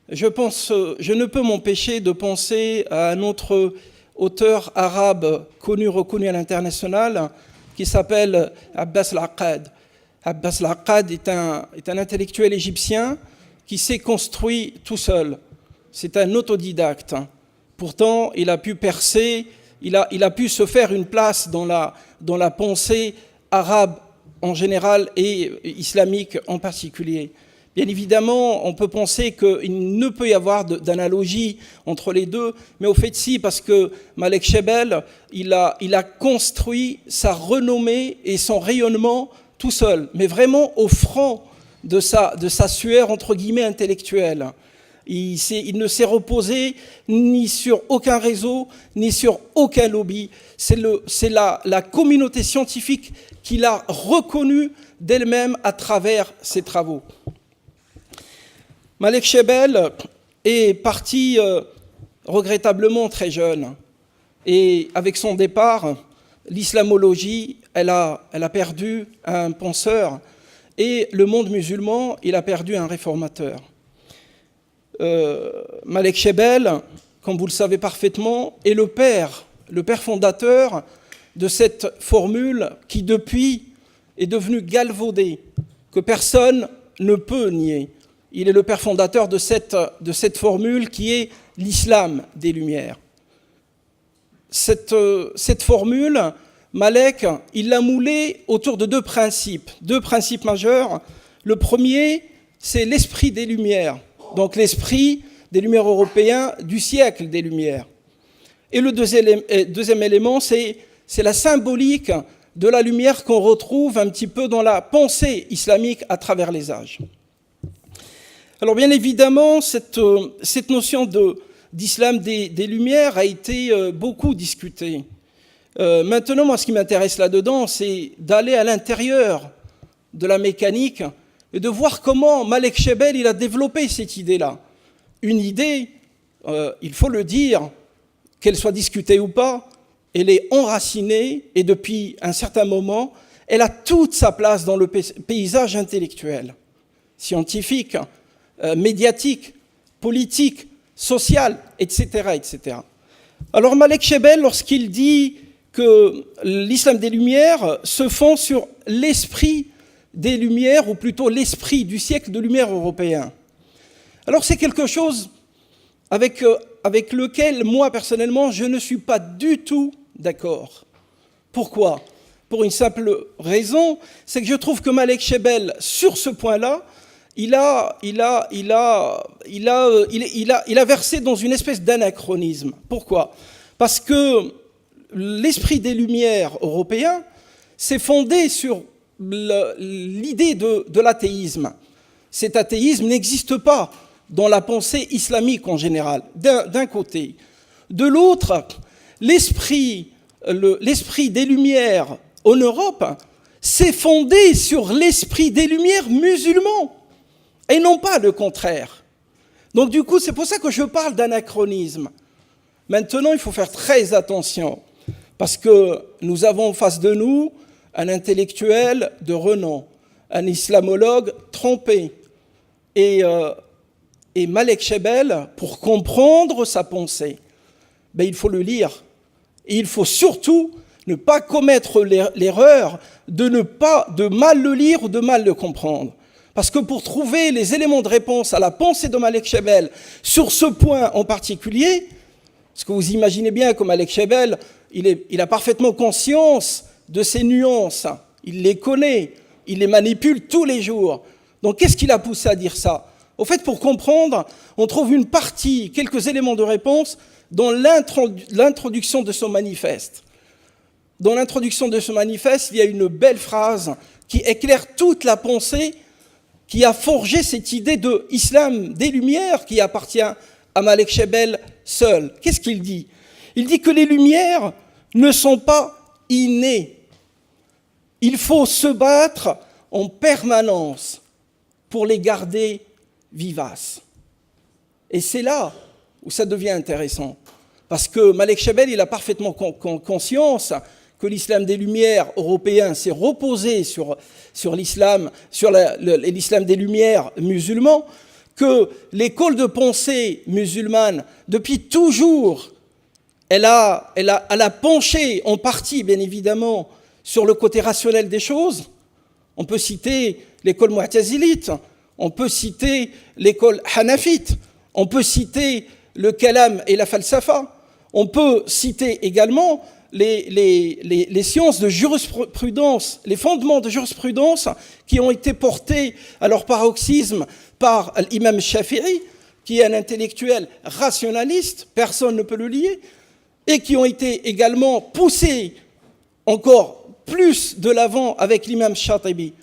je ne peux m'empêcher de penser à un autre auteur arabe connu, reconnu à l'international, qui s'appelle Abbas al-Aqad. Abbas al-Aqad est un intellectuel égyptien qui s'est construit tout seul. C'est un autodidacte. Pourtant, il a pu percer, il a pu se faire une place dans la pensée arabe en général et islamique en particulier. Bien évidemment, on peut penser qu'il ne peut y avoir d'analogie entre les deux, mais au fait si, parce que Malek Shebel, il a construit sa renommée et son rayonnement tout seul, mais vraiment au front de sa sueur entre guillemets intellectuelle. Il ne s'est reposé ni sur aucun réseau, ni sur aucun lobby. C'est la communauté scientifique qui l'a reconnu d'elle-même à travers ses travaux. Malek Shebel est parti regrettablement très jeune. Et avec son départ, l'islamologie, elle a perdu un penseur. Et le monde musulman, il a perdu un réformateur. Malek Shebel, comme vous le savez parfaitement, est le père fondateur de cette formule qui depuis est devenue galvaudée, que personne ne peut nier. Il est le père fondateur de cette formule qui est l'islam des Lumières. Cette formule, Malek, il l'a moulée autour de deux principes majeurs. Le premier, c'est l'esprit des Lumières, donc l'esprit des Lumières européens du siècle des Lumières. Et le deuxième élément, c'est la symbolique de la lumière qu'on retrouve un petit peu dans la pensée islamique à travers les âges. Alors bien évidemment, cette notion d'islam des Lumières a été beaucoup discutée. Maintenant, moi, ce qui m'intéresse là-dedans, c'est d'aller à l'intérieur de la mécanique et de voir comment Malek Shebel il a développé cette idée-là. Une idée, il faut le dire, qu'elle soit discutée ou pas, elle est enracinée et depuis un certain moment, elle a toute sa place dans le paysage intellectuel, scientifique, médiatique, politique, social, etc., etc. Alors Malek Shebel, lorsqu'il dit que l'islam des Lumières se fonde sur l'esprit des Lumières, ou plutôt l'esprit du siècle de Lumière européen, alors c'est quelque chose avec lequel, moi, personnellement, je ne suis pas du tout d'accord. Pourquoi ? Pour une simple raison, c'est que je trouve que Malek Shebel, sur ce point-là, il a versé dans une espèce d'anachronisme. Pourquoi ? Parce que l'esprit des Lumières européens s'est fondé sur l'idée de l'athéisme. Cet athéisme n'existe pas dans la pensée islamique en général, d'un côté. De l'autre, l'esprit des Lumières en Europe s'est fondé sur l'esprit des Lumières musulmans, et non pas le contraire. Donc du coup, c'est pour ça que je parle d'anachronisme. Maintenant, il faut faire très attention, parce que nous avons en face de nous un intellectuel de renom, un islamologue trompé. Et Malek Shebel, pour comprendre sa pensée, il faut le lire. Et il faut surtout ne pas commettre l'erreur de mal le lire ou de mal le comprendre. Parce que pour trouver les éléments de réponse à la pensée de Malek Shebel sur ce point en particulier, parce que vous imaginez bien que Malek Shebel, il a parfaitement conscience de ces nuances, il les connaît, il les manipule tous les jours. Donc qu'est-ce qui l'a poussé à dire ça ? Au fait, pour comprendre, on trouve quelques éléments de réponse dans l'introduction de son manifeste. Dans l'introduction de ce manifeste, il y a une belle phrase qui éclaire toute la pensée qui a forgé cette idée de islam des Lumières qui appartient à Malek Shebel seul. Qu'est-ce qu'il dit ? Il dit que les Lumières ne sont pas innées. Il faut se battre en permanence pour les garder vivaces. Et c'est là où ça devient intéressant. Parce que Malek Shebel, il a parfaitement conscience que l'islam des Lumières européen s'est reposé sur l'islam, l'islam des Lumières musulmans, que l'école de pensée musulmane, depuis toujours, elle a penché en partie, bien évidemment, sur le côté rationnel des choses. On peut citer l'école mu'tazilite, on peut citer l'école hanafite, on peut citer le kalam et la falsafa, on peut citer également les sciences de jurisprudence, les fondements de jurisprudence qui ont été portés à leur paroxysme par l'imam Shafi'i, qui est un intellectuel rationaliste, personne ne peut le lier, et qui ont été également poussés encore plus de l'avant avec l'imam Shatibi.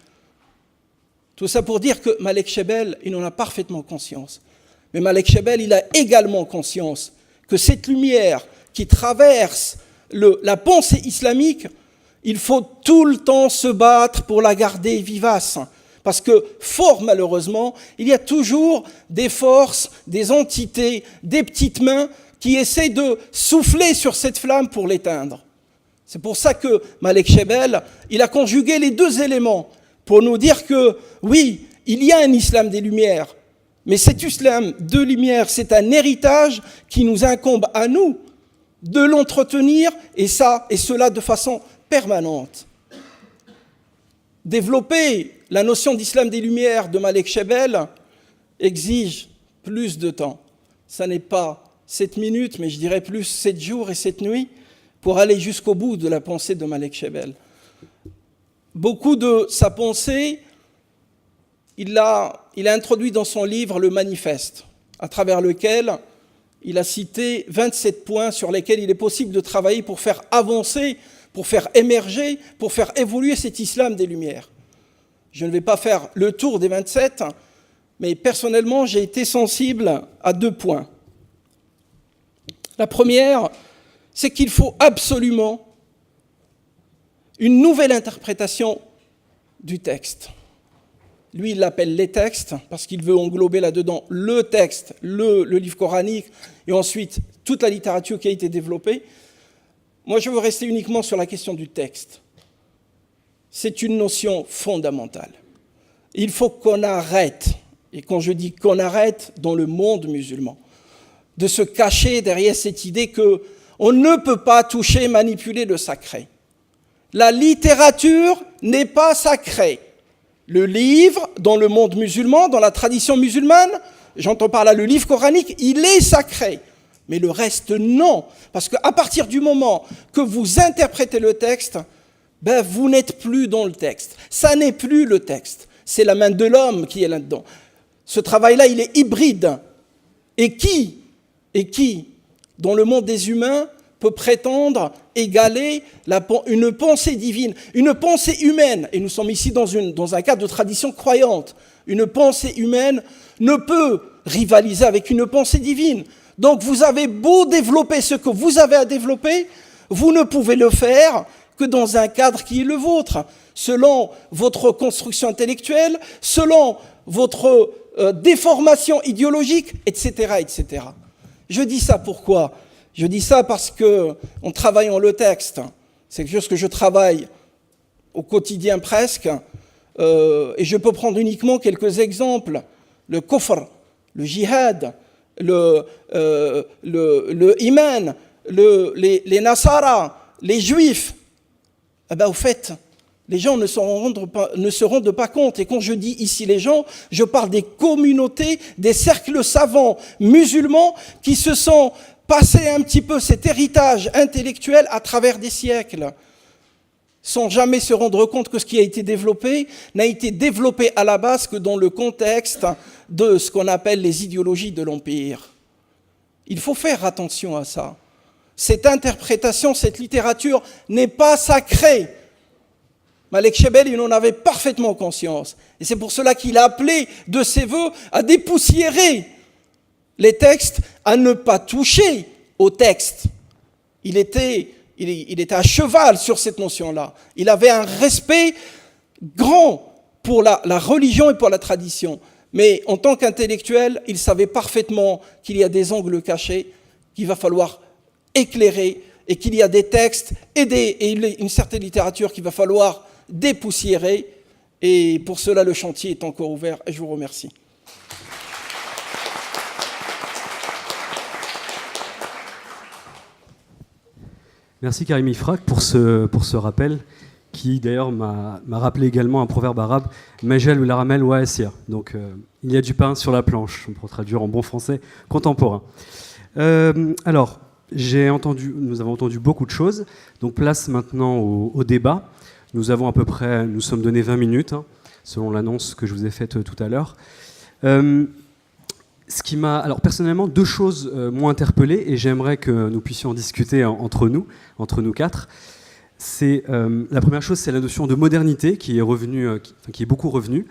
Tout ça pour dire que Malek Shebel, il en a parfaitement conscience. Mais Malek Shebel, il a également conscience que cette lumière qui traverse la pensée islamique, il faut tout le temps se battre pour la garder vivace. Parce que, fort malheureusement, il y a toujours des forces, des entités, des petites mains qui essaient de souffler sur cette flamme pour l'éteindre. C'est pour ça que Malek Shebel, il a conjugué les deux éléments pour nous dire que, oui, il y a un islam des Lumières, mais cet islam de lumière, c'est un héritage qui nous incombe à nous de l'entretenir, et cela de façon permanente. Développer la notion d'islam des Lumières de Malek Shebel exige plus de temps. Ça n'est pas 7 minutes, mais je dirais plus 7 jours et 7 nuits pour aller jusqu'au bout de la pensée de Malek Shebel. Beaucoup de sa pensée, il a introduit dans son livre le Manifeste, à travers lequel il a cité 27 points sur lesquels il est possible de travailler pour faire avancer, pour faire émerger, pour faire évoluer cet islam des Lumières. Je ne vais pas faire le tour des 27, mais personnellement, j'ai été sensible à 2 points. La première, c'est qu'il faut absolument une nouvelle interprétation du texte. Lui, il l'appelle les textes, parce qu'il veut englober là-dedans le texte, le livre coranique, et ensuite toute la littérature qui a été développée. Moi, je veux rester uniquement sur la question du texte. C'est une notion fondamentale. Il faut qu'on arrête, et quand je dis qu'on arrête dans le monde musulman, de se cacher derrière cette idée qu'on ne peut pas toucher, manipuler le sacré. La littérature n'est pas sacrée. Le livre, dans le monde musulman, dans la tradition musulmane, j'entends par là le livre coranique, il est sacré. Mais le reste, non. Parce qu'à partir du moment que vous interprétez le texte, vous n'êtes plus dans le texte. Ça n'est plus le texte. C'est la main de l'homme qui est là-dedans. Ce travail-là, il est hybride. Et qui, dans le monde des humains, peut prétendre égaler une pensée divine, une pensée humaine, et nous sommes ici dans un cadre de tradition croyante, une pensée humaine ne peut rivaliser avec une pensée divine. Donc vous avez beau développer ce que vous avez à développer, vous ne pouvez le faire que dans un cadre qui est le vôtre, selon votre construction intellectuelle, selon votre déformation idéologique, etc., etc. Je dis ça pourquoi ? Je dis ça parce que, en travaillant le texte, c'est quelque chose que je travaille au quotidien presque, et je peux prendre uniquement quelques exemples. Le kufr, le jihad, le iman, les nasara, les juifs. Au fait, les gens ne se rendent pas compte. Et quand je dis ici les gens, je parle des communautés, des cercles savants musulmans qui se sont passés un petit peu cet héritage intellectuel à travers des siècles, sans jamais se rendre compte que ce qui a été développé n'a été développé à la base que dans le contexte de ce qu'on appelle les idéologies de l'Empire. Il faut faire attention à ça. Cette interprétation, cette littérature n'est pas sacrée. Malek Shebel, il en avait parfaitement conscience. Et c'est pour cela qu'il a appelé de ses voeux à dépoussiérer les textes, à ne pas toucher aux textes. Il était à cheval sur cette notion-là. Il avait un respect grand pour la religion et pour la tradition. Mais en tant qu'intellectuel, il savait parfaitement qu'il y a des angles cachés qu'il va falloir éclairer et qu'il y a des textes et une certaine littérature qu'il va falloir dépoussiérer. Et pour cela, le chantier est encore ouvert. Et je vous remercie. Merci Karim Ifrak pour ce rappel qui d'ailleurs m'a rappelé également un proverbe arabe, Majal ou l'aramel ou Asir. Donc il y a du pain sur la planche, pour traduire en bon français contemporain. Alors, nous avons entendu beaucoup de choses, donc place maintenant au débat. Nous sommes donné 20 minutes, hein, selon l'annonce que je vous ai faite tout à l'heure. Alors personnellement, 2 choses m'ont interpellé et j'aimerais que nous puissions en discuter entre nous quatre. La première chose, c'est la notion de modernité qui est beaucoup revenue.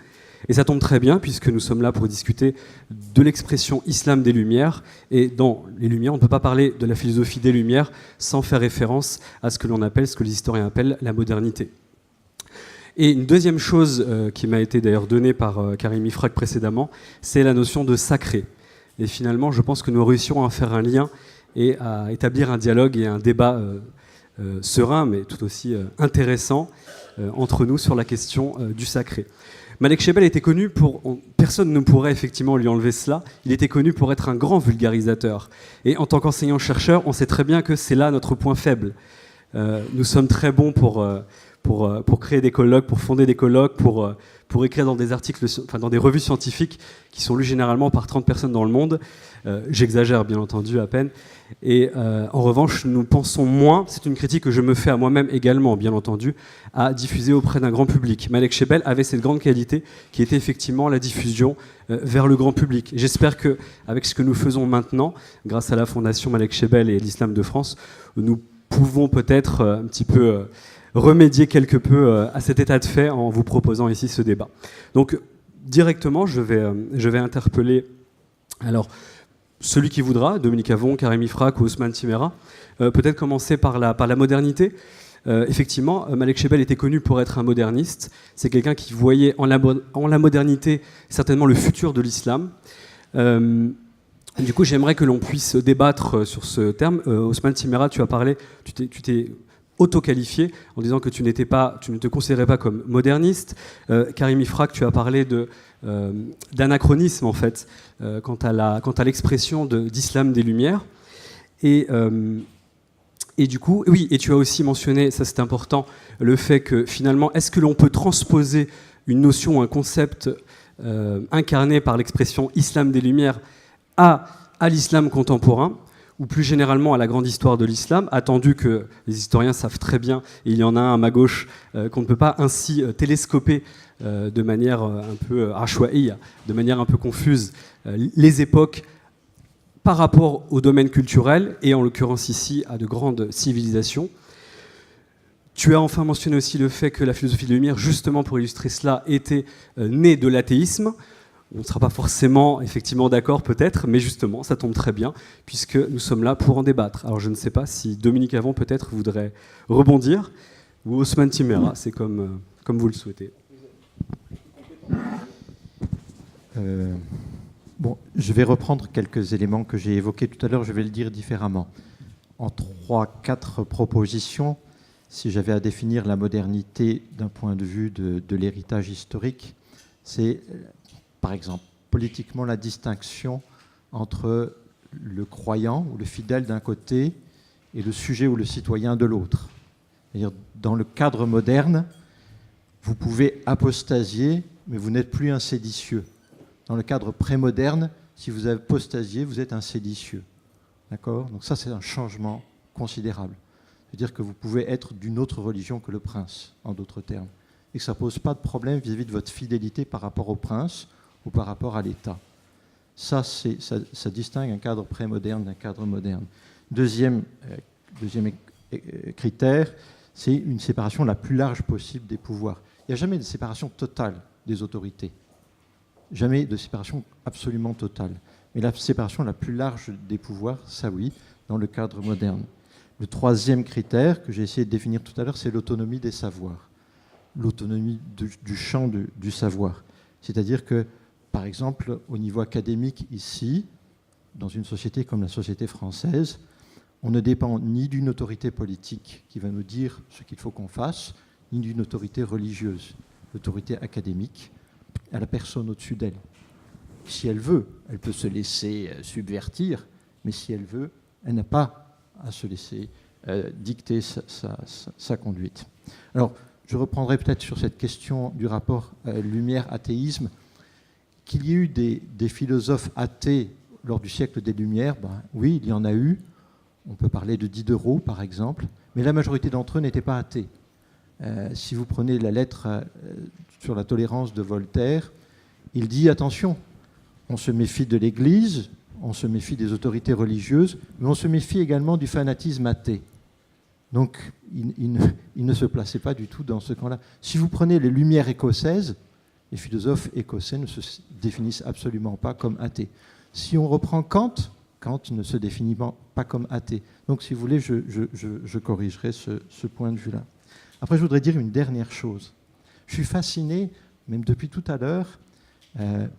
Et ça tombe très bien puisque nous sommes là pour discuter de l'expression islam des Lumières. Et dans les Lumières, on ne peut pas parler de la philosophie des Lumières sans faire référence à ce que les historiens appellent la modernité. Et une deuxième chose qui m'a été d'ailleurs donnée par Karim Ifrak précédemment, c'est la notion de sacré. Et finalement, je pense que nous réussirons à faire un lien et à établir un dialogue et un débat serein, mais tout aussi intéressant entre nous sur la question du sacré. Malek Chebel était connu personne ne pourrait effectivement lui enlever cela, il était connu pour être un grand vulgarisateur. Et en tant qu'enseignant-chercheur, on sait très bien que c'est là notre point faible. Nous sommes très bons pour créer des colloques, pour fonder des colloques, pour écrire dans des articles, dans des revues scientifiques qui sont lues généralement par 30 personnes dans le monde. J'exagère bien entendu à peine. Et en revanche, nous pensons moins, c'est une critique que je me fais à moi-même également, bien entendu, à diffuser auprès d'un grand public. Malek Chebel avait cette grande qualité qui était effectivement la diffusion vers le grand public. J'espère qu'avec ce que nous faisons maintenant, grâce à la Fondation Malek Chebel et l'Islam de France, nous pouvons peut-être un petit peu remédier quelque peu à cet état de fait en vous proposant ici ce débat. Donc directement, je vais interpeller celui qui voudra, Dominique Avon, Karim Ifrak ou Ousmane Timéra, peut-être commencer par la modernité. Effectivement, Malek Chebel était connu pour être un moderniste. C'est quelqu'un qui voyait en la modernité certainement le futur de l'islam. Du coup, j'aimerais que l'on puisse débattre sur ce terme. Ousmane Timéra, tu t'es auto-qualifié en disant que tu ne te considérais pas comme moderniste. Karim Ifrak, tu as parlé d'anachronisme en fait quant à l'expression d'islam des Lumières. Et du coup, oui, et tu as aussi mentionné, ça c'est important, le fait que finalement, est-ce que l'on peut transposer une notion, un concept incarné par l'expression islam des Lumières à l'islam contemporain, ou plus généralement à la grande histoire de l'islam, attendu que les historiens savent très bien, et il y en a un à ma gauche, qu'on ne peut pas ainsi télescoper de manière un peu ashwaïya, de manière un peu confuse, les époques par rapport au domaine culturel, et en l'occurrence ici à de grandes civilisations. Tu as enfin mentionné aussi le fait que la philosophie des Lumières, justement pour illustrer cela, était née de l'athéisme. On ne sera pas forcément effectivement d'accord peut-être, mais justement, ça tombe très bien, puisque nous sommes là pour en débattre. Alors je ne sais pas si Dominique Avon peut-être voudrait rebondir, ou Ousmane Timéra, c'est comme vous le souhaitez. Bon, je vais reprendre quelques éléments que j'ai évoqués tout à l'heure, je vais le dire différemment. En 3-4 propositions, si j'avais à définir la modernité d'un point de vue de l'héritage historique, c'est... Par exemple, politiquement, la distinction entre le croyant ou le fidèle d'un côté et le sujet ou le citoyen de l'autre. C'est-à-dire, dans le cadre moderne, vous pouvez apostasier, mais vous n'êtes plus un séditieux. Dans le cadre prémoderne, si vous apostasiez, vous êtes un séditieux. D'accord ? Donc ça, c'est un changement considérable. C'est-à-dire que vous pouvez être d'une autre religion que le prince, en d'autres termes. Et que ça ne pose pas de problème vis-à-vis de votre fidélité par rapport au prince ou par rapport à l'État. Ça distingue un cadre prémoderne d'un cadre moderne. Deuxième critère, c'est une séparation la plus large possible des pouvoirs. Il n'y a jamais de séparation totale des autorités. Jamais de séparation absolument totale. Mais la séparation la plus large des pouvoirs, ça oui, dans le cadre moderne. Le troisième critère que j'ai essayé de définir tout à l'heure, c'est l'autonomie des savoirs. L'autonomie du champ du savoir. C'est-à-dire que, par exemple, au niveau académique ici, dans une société comme la société française, on ne dépend ni d'une autorité politique qui va nous dire ce qu'il faut qu'on fasse, ni d'une autorité religieuse. L'autorité académique, elle a personne au-dessus d'elle. Si elle veut, elle peut se laisser subvertir, mais si elle veut, elle n'a pas à se laisser dicter sa conduite. Alors, je reprendrai peut-être sur cette question du rapport lumière-athéisme, qu'il y ait eu des philosophes athées lors du siècle des Lumières, oui, il y en a eu. On peut parler de Diderot, par exemple, mais la majorité d'entre eux n'étaient pas athées. Si vous prenez la lettre sur la tolérance de Voltaire, il dit, attention, on se méfie de l'Église, on se méfie des autorités religieuses, mais on se méfie également du fanatisme athée. Donc, il ne se plaçait pas du tout dans ce camp-là. Si vous prenez les Lumières écossaises, les philosophes écossais ne se définissent absolument pas comme athées. Si on reprend Kant, Kant ne se définit pas comme athée. Donc, si vous voulez, je corrigerai ce point de vue-là. Après, je voudrais dire une dernière chose. Je suis fasciné, même depuis tout à l'heure,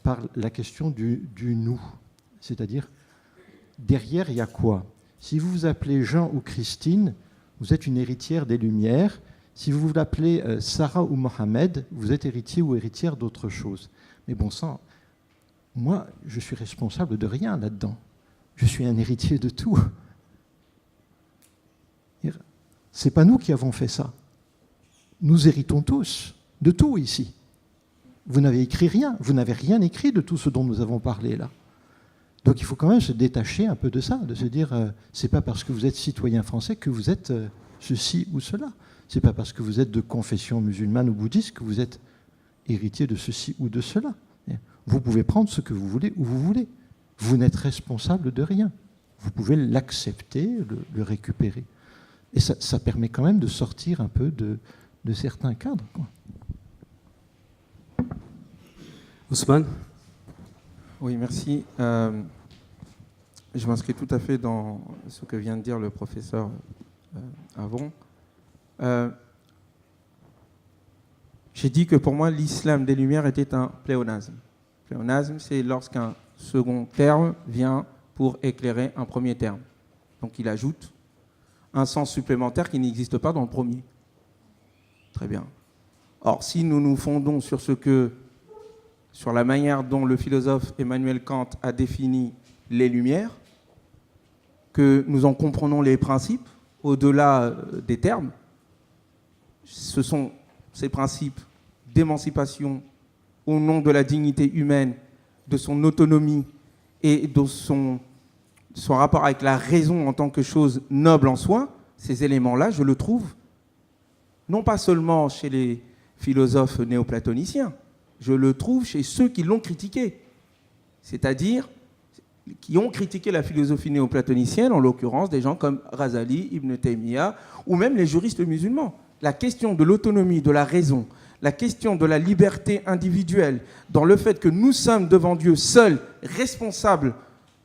par la question du nous. C'est-à-dire, derrière, il y a quoi? Si vous vous appelez Jean ou Christine, vous êtes une héritière des Lumières. Si vous vous appelez Sarah ou Mohamed, vous êtes héritier ou héritière d'autre chose. Mais bon sang, moi, je suis responsable de rien là-dedans. Je suis un héritier de tout. C'est pas nous qui avons fait ça. Nous héritons tous de tout ici. Vous n'avez écrit rien, vous n'avez rien écrit de tout ce dont nous avons parlé là. Donc il faut quand même se détacher un peu de ça, de se dire c'est pas parce que vous êtes citoyen français que vous êtes ceci ou cela. C'est pas parce que vous êtes de confession musulmane ou bouddhiste que vous êtes héritier de ceci ou de cela. Vous pouvez prendre ce que vous voulez où vous voulez. Vous n'êtes responsable de rien. Vous pouvez l'accepter, le récupérer. Et ça permet quand même de sortir un peu de certains cadres, quoi. Ousmane? Oui, merci. Je m'inscris tout à fait dans ce que vient de dire le professeur avant. J'ai dit que pour moi, l'islam des Lumières était un pléonasme. Pléonasme, c'est lorsqu'un second terme vient pour éclairer un premier terme. Donc il ajoute un sens supplémentaire qui n'existe pas dans le premier. Très bien. Or, si nous nous fondons sur la manière dont le philosophe Emmanuel Kant a défini les Lumières, que nous en comprenons les principes au-delà des termes, ce sont ces principes d'émancipation au nom de la dignité humaine, de son autonomie et de son rapport avec la raison en tant que chose noble en soi. Ces éléments-là, je le trouve non pas seulement chez les philosophes néoplatoniciens, je le trouve chez ceux qui l'ont critiqué, c'est-à-dire qui ont critiqué la philosophie néoplatonicienne, en l'occurrence des gens comme Razali, Ibn Taymiyyah, ou même les juristes musulmans. La question de l'autonomie, de la raison, la question de la liberté individuelle, dans le fait que nous sommes devant Dieu seuls, responsables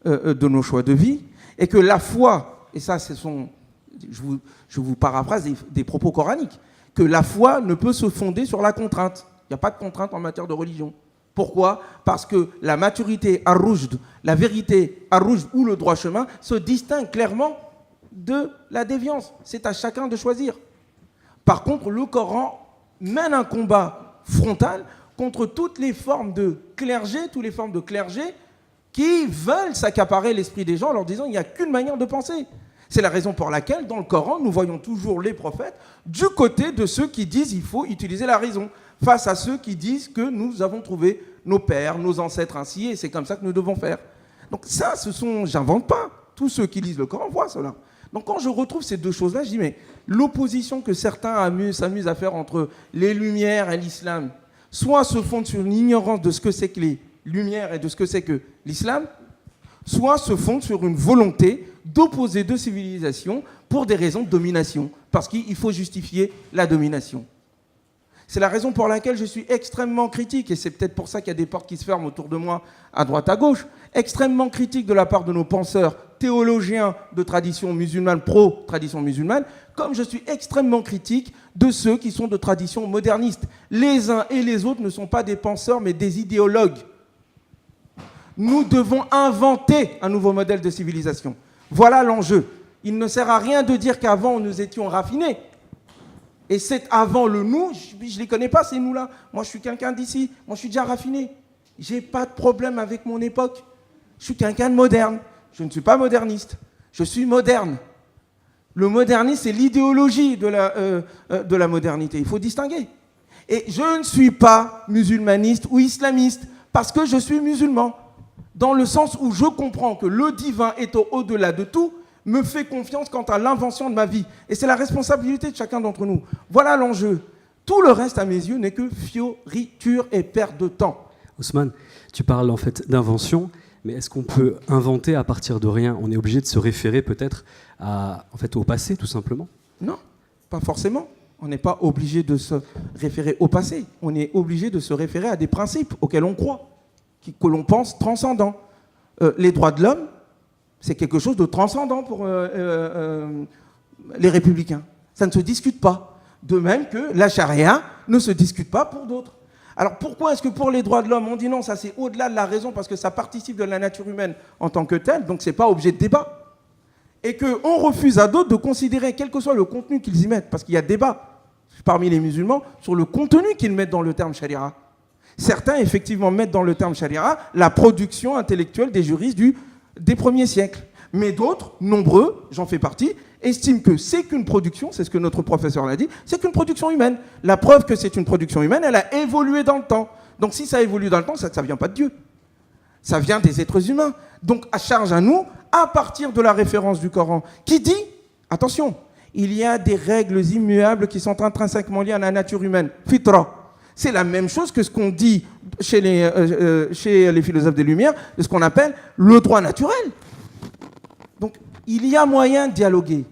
de nos choix de vie, et que la foi, et ça je vous paraphrase des propos coraniques, que la foi ne peut se fonder sur la contrainte. Il n'y a pas de contrainte en matière de religion. Pourquoi? Parce que la maturité ar-rujd, la vérité ar-rujd ou le droit chemin se distingue clairement de la déviance. C'est à chacun de choisir. Par contre, le Coran mène un combat frontal contre toutes les formes de clergé, qui veulent s'accaparer l'esprit des gens en leur disant qu'il n'y a qu'une manière de penser. C'est la raison pour laquelle, dans le Coran, nous voyons toujours les prophètes du côté de ceux qui disent qu'il faut utiliser la raison, face à ceux qui disent que nous avons trouvé nos pères, nos ancêtres ainsi, et c'est comme ça que nous devons faire. Donc ça, j'invente pas. Tous ceux qui lisent le Coran voient cela. Donc quand je retrouve ces deux choses-là, je dis, mais l'opposition que certains s'amusent à faire entre les Lumières et l'islam, soit se fonde sur une ignorance de ce que c'est que les Lumières et de ce que c'est que l'islam, soit se fonde sur une volonté d'opposer deux civilisations pour des raisons de domination, parce qu'il faut justifier la domination. C'est la raison pour laquelle je suis extrêmement critique, et c'est peut-être pour ça qu'il y a des portes qui se ferment autour de moi, à droite, à gauche, extrêmement critique de la part de nos penseurs théologiens de tradition musulmane, pro-tradition musulmane, comme je suis extrêmement critique de ceux qui sont de tradition moderniste. Les uns et les autres ne sont pas des penseurs, mais des idéologues. Nous devons inventer un nouveau modèle de civilisation. Voilà l'enjeu. Il ne sert à rien de dire qu'avant, nous étions raffinés. Et c'est avant le nous, je ne les connais pas, ces nous-là. Moi, je suis quelqu'un d'ici. Moi, je suis déjà raffiné. Je n'ai pas de problème avec mon époque. Je suis quelqu'un de moderne. Je ne suis pas moderniste. Je suis moderne. Le modernisme, c'est l'idéologie de la modernité. Il faut distinguer. Et je ne suis pas musulmaniste ou islamiste parce que je suis musulman. Dans le sens où je comprends que le divin est au-delà de tout, me fait confiance quant à l'invention de ma vie. Et c'est la responsabilité de chacun d'entre nous. Voilà l'enjeu. Tout le reste, à mes yeux, n'est que fioriture et perte de temps. Ousmane, tu parles en fait d'invention, mais est-ce qu'on peut inventer à partir de rien? On est obligé de se référer peut-être au passé, tout simplement? Non, pas forcément. On n'est pas obligé de se référer au passé. On est obligé de se référer à des principes auxquels on croit, que l'on pense transcendants. Les droits de l'homme, c'est quelque chose de transcendant pour les républicains. Ça ne se discute pas. De même que la charia ne se discute pas pour d'autres. Alors pourquoi est-ce que pour les droits de l'homme, on dit non, ça c'est au-delà de la raison parce que ça participe de la nature humaine en tant que telle, donc c'est pas objet de débat. Et qu'on refuse à d'autres de considérer, quel que soit le contenu qu'ils y mettent, parce qu'il y a débat parmi les musulmans sur le contenu qu'ils mettent dans le terme charia. Certains, effectivement, mettent dans le terme charia la production intellectuelle des juristes des premiers siècles. Mais d'autres, nombreux, j'en fais partie, estiment que c'est qu'une production, c'est ce que notre professeur l'a dit, c'est qu'une production humaine. La preuve que c'est une production humaine, elle a évolué dans le temps. Donc si ça évolue dans le temps, ça ne vient pas de Dieu. Ça vient des êtres humains. Donc à charge à nous, à partir de la référence du Coran, qui dit, attention, il y a des règles immuables qui sont intrinsèquement liées à la nature humaine. Fitra. C'est la même chose que ce qu'on dit chez les philosophes des Lumières, de ce qu'on appelle le droit naturel. Donc, il y a moyen de dialoguer.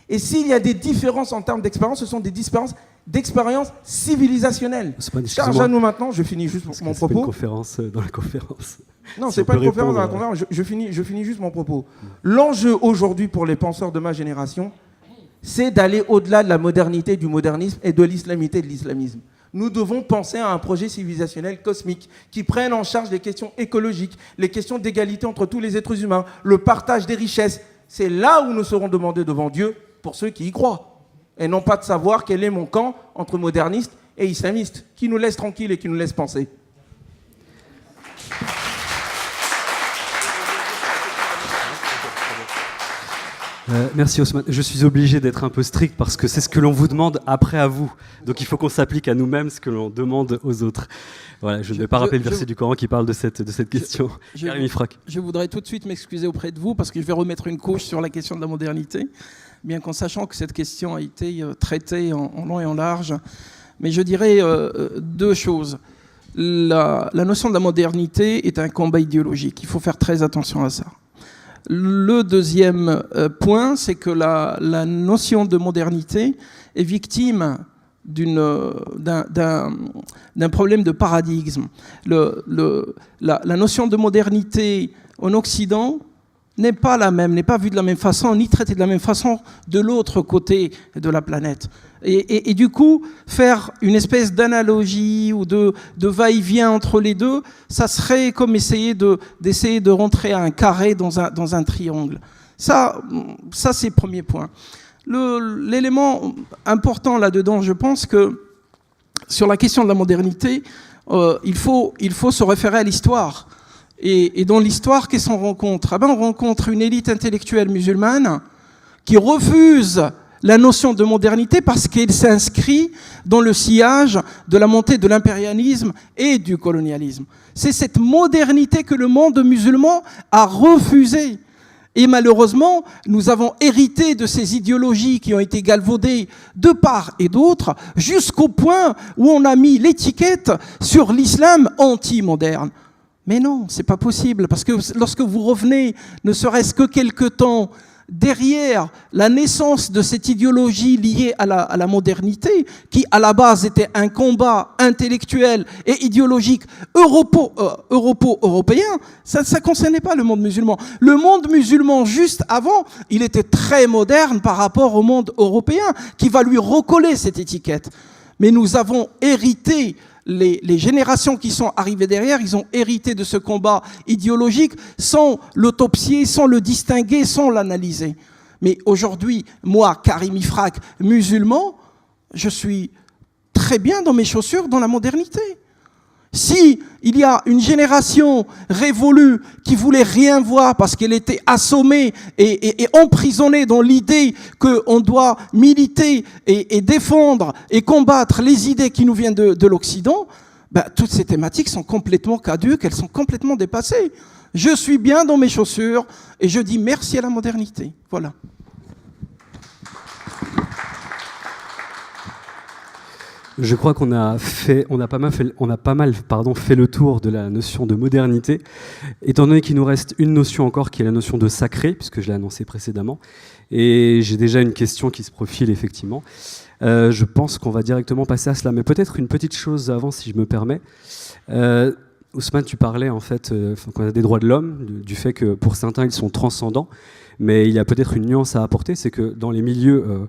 Et s'il y a des différences en termes d'expérience, ce sont des différences d'expérience civilisationnelle. Charge à nous maintenant, je finis juste mon propos. C'est pas une conférence dans la conférence. Non, c'est pas une conférence dans la conférence, je finis juste mon propos. L'enjeu aujourd'hui pour les penseurs de ma génération, c'est d'aller au-delà de la modernité du modernisme et de l'islamité de l'islamisme. Nous devons penser à un projet civilisationnel cosmique qui prenne en charge les questions écologiques, les questions d'égalité entre tous les êtres humains, le partage des richesses. C'est là où nous serons demandés devant Dieu pour ceux qui y croient. Et non pas de savoir quel est mon camp entre modernistes et islamistes, qui nous laisse tranquilles et qui nous laisse penser. Merci Ousmane. Je suis obligé d'être un peu strict parce que c'est ce que l'on vous demande après à vous. Donc il faut qu'on s'applique à nous-mêmes ce que l'on demande aux autres. Voilà, je ne vais pas rappeler le verset du Coran qui parle de cette question. Je voudrais tout de suite m'excuser auprès de vous parce que je vais remettre une couche sur la question de la modernité, bien qu'en sachant que cette question a été traitée en long et en large. Mais je dirais deux choses. La notion de la modernité est un combat idéologique. Il faut faire très attention à ça. Le deuxième point, c'est que la notion de modernité est victime d'un problème de paradigme. La notion de modernité en Occident n'est pas la même, n'est pas vue de la même façon, ni traitée de la même façon de l'autre côté de la planète. Et du coup, faire une espèce d'analogie ou de va-et-vient entre les deux, ça serait comme d'essayer de rentrer à un carré dans un triangle. Ça c'est le premier point. L'élément important là-dedans, je pense que sur la question de la modernité, il faut se référer à l'histoire. Et dans l'histoire, qu'est-ce qu'on rencontre ? On rencontre une élite intellectuelle musulmane qui refuse la notion de modernité parce qu'elle s'inscrit dans le sillage de la montée de l'impérialisme et du colonialisme. C'est cette modernité que le monde musulman a refusée. Et malheureusement, nous avons hérité de ces idéologies qui ont été galvaudées de part et d'autre, jusqu'au point où on a mis l'étiquette sur l'islam anti-moderne. Mais non, c'est pas possible, parce que lorsque vous revenez, ne serait-ce que quelque temps derrière la naissance de cette idéologie liée à la modernité, qui à la base était un combat intellectuel et idéologique européen, ça ne concernait pas le monde musulman. Le monde musulman, juste avant, il était très moderne par rapport au monde européen, qui va lui recoller cette étiquette. Mais nous avons hérité, les générations qui sont arrivées derrière, ils ont hérité de ce combat idéologique sans l'autopsier, sans le distinguer, sans l'analyser. Mais aujourd'hui, moi, Karim Ifrak, musulman, je suis très bien dans mes chaussures dans la modernité. Si il y a une génération révolue qui voulait rien voir parce qu'elle était assommée et emprisonnée dans l'idée qu'on doit militer et défendre et combattre les idées qui nous viennent de l'Occident, toutes ces thématiques sont complètement caduques, elles sont complètement dépassées. Je suis bien dans mes chaussures et je dis merci à la modernité. Voilà. Je crois qu'on a pas mal fait le tour de la notion de modernité, étant donné qu'il nous reste une notion encore qui est la notion de sacré, puisque je l'ai annoncé précédemment, et j'ai déjà une question qui se profile effectivement. Je pense qu'on va directement passer à cela, mais peut-être une petite chose avant, si je me permets. Ousmane, tu parlais en fait qu'on a des droits de l'homme, du fait que pour certains ils sont transcendants, mais il y a peut-être une nuance à apporter, c'est que dans les milieux,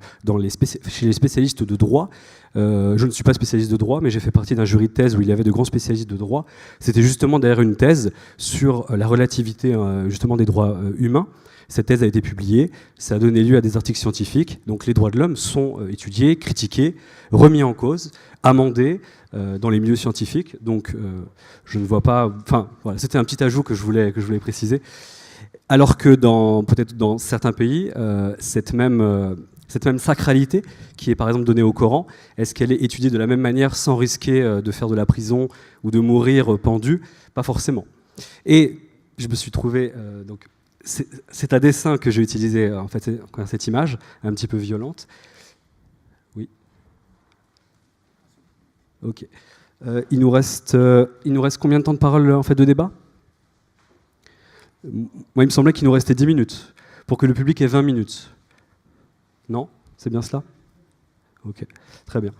chez les spécialistes de droit, je ne suis pas spécialiste de droit, mais j'ai fait partie d'un jury de thèse où il y avait de grands spécialistes de droit. C'était justement derrière une thèse sur la relativité justement des droits humains. Cette thèse a été publiée, ça a donné lieu à des articles scientifiques. Donc les droits de l'homme sont étudiés, critiqués, remis en cause, amendés dans les milieux scientifiques. Donc je ne vois pas... Enfin, voilà, c'était un petit ajout que je voulais préciser. Alors que peut-être dans certains pays, cette même sacralité qui est par exemple donnée au Coran, est-ce qu'elle est étudiée de la même manière sans risquer de faire de la prison ou de mourir pendu? Pas forcément. Et je me suis trouvé... c'est à dessein que j'ai utilisé en fait, cette image, un petit peu violente. Oui. Ok. Il nous reste combien de temps de parole en fait, de débat? Moi, il me semblait qu'il nous restait 10 minutes pour que le public ait 20 minutes. Non? C'est bien cela? Ok, très bien.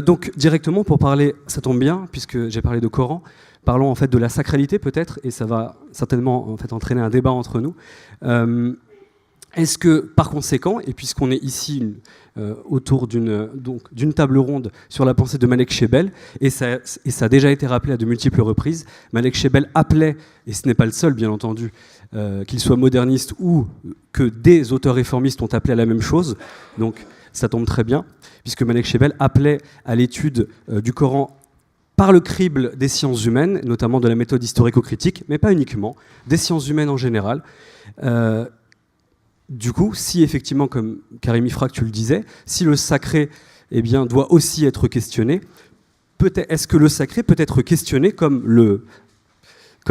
Donc, directement, pour parler, ça tombe bien, puisque j'ai parlé de Coran, parlons en fait de la sacralité peut-être, et ça va certainement en fait, entraîner un débat entre nous. Est-ce que, par conséquent, et puisqu'on est ici autour d'une table ronde sur la pensée de Malek Chebel, et ça a déjà été rappelé à de multiples reprises, Malek Chebel appelait, et ce n'est pas le seul bien entendu, qu'il soit moderniste ou que des auteurs réformistes ont appelé à la même chose, donc ça tombe très bien, puisque Malek Chebel appelait à l'étude du Coran par le crible des sciences humaines, notamment de la méthode historico-critique, mais pas uniquement, des sciences humaines en général. Du coup, si effectivement, comme Karim Ifrak, tu le disais, si le sacré doit aussi être questionné, est-ce que le sacré peut être questionné comme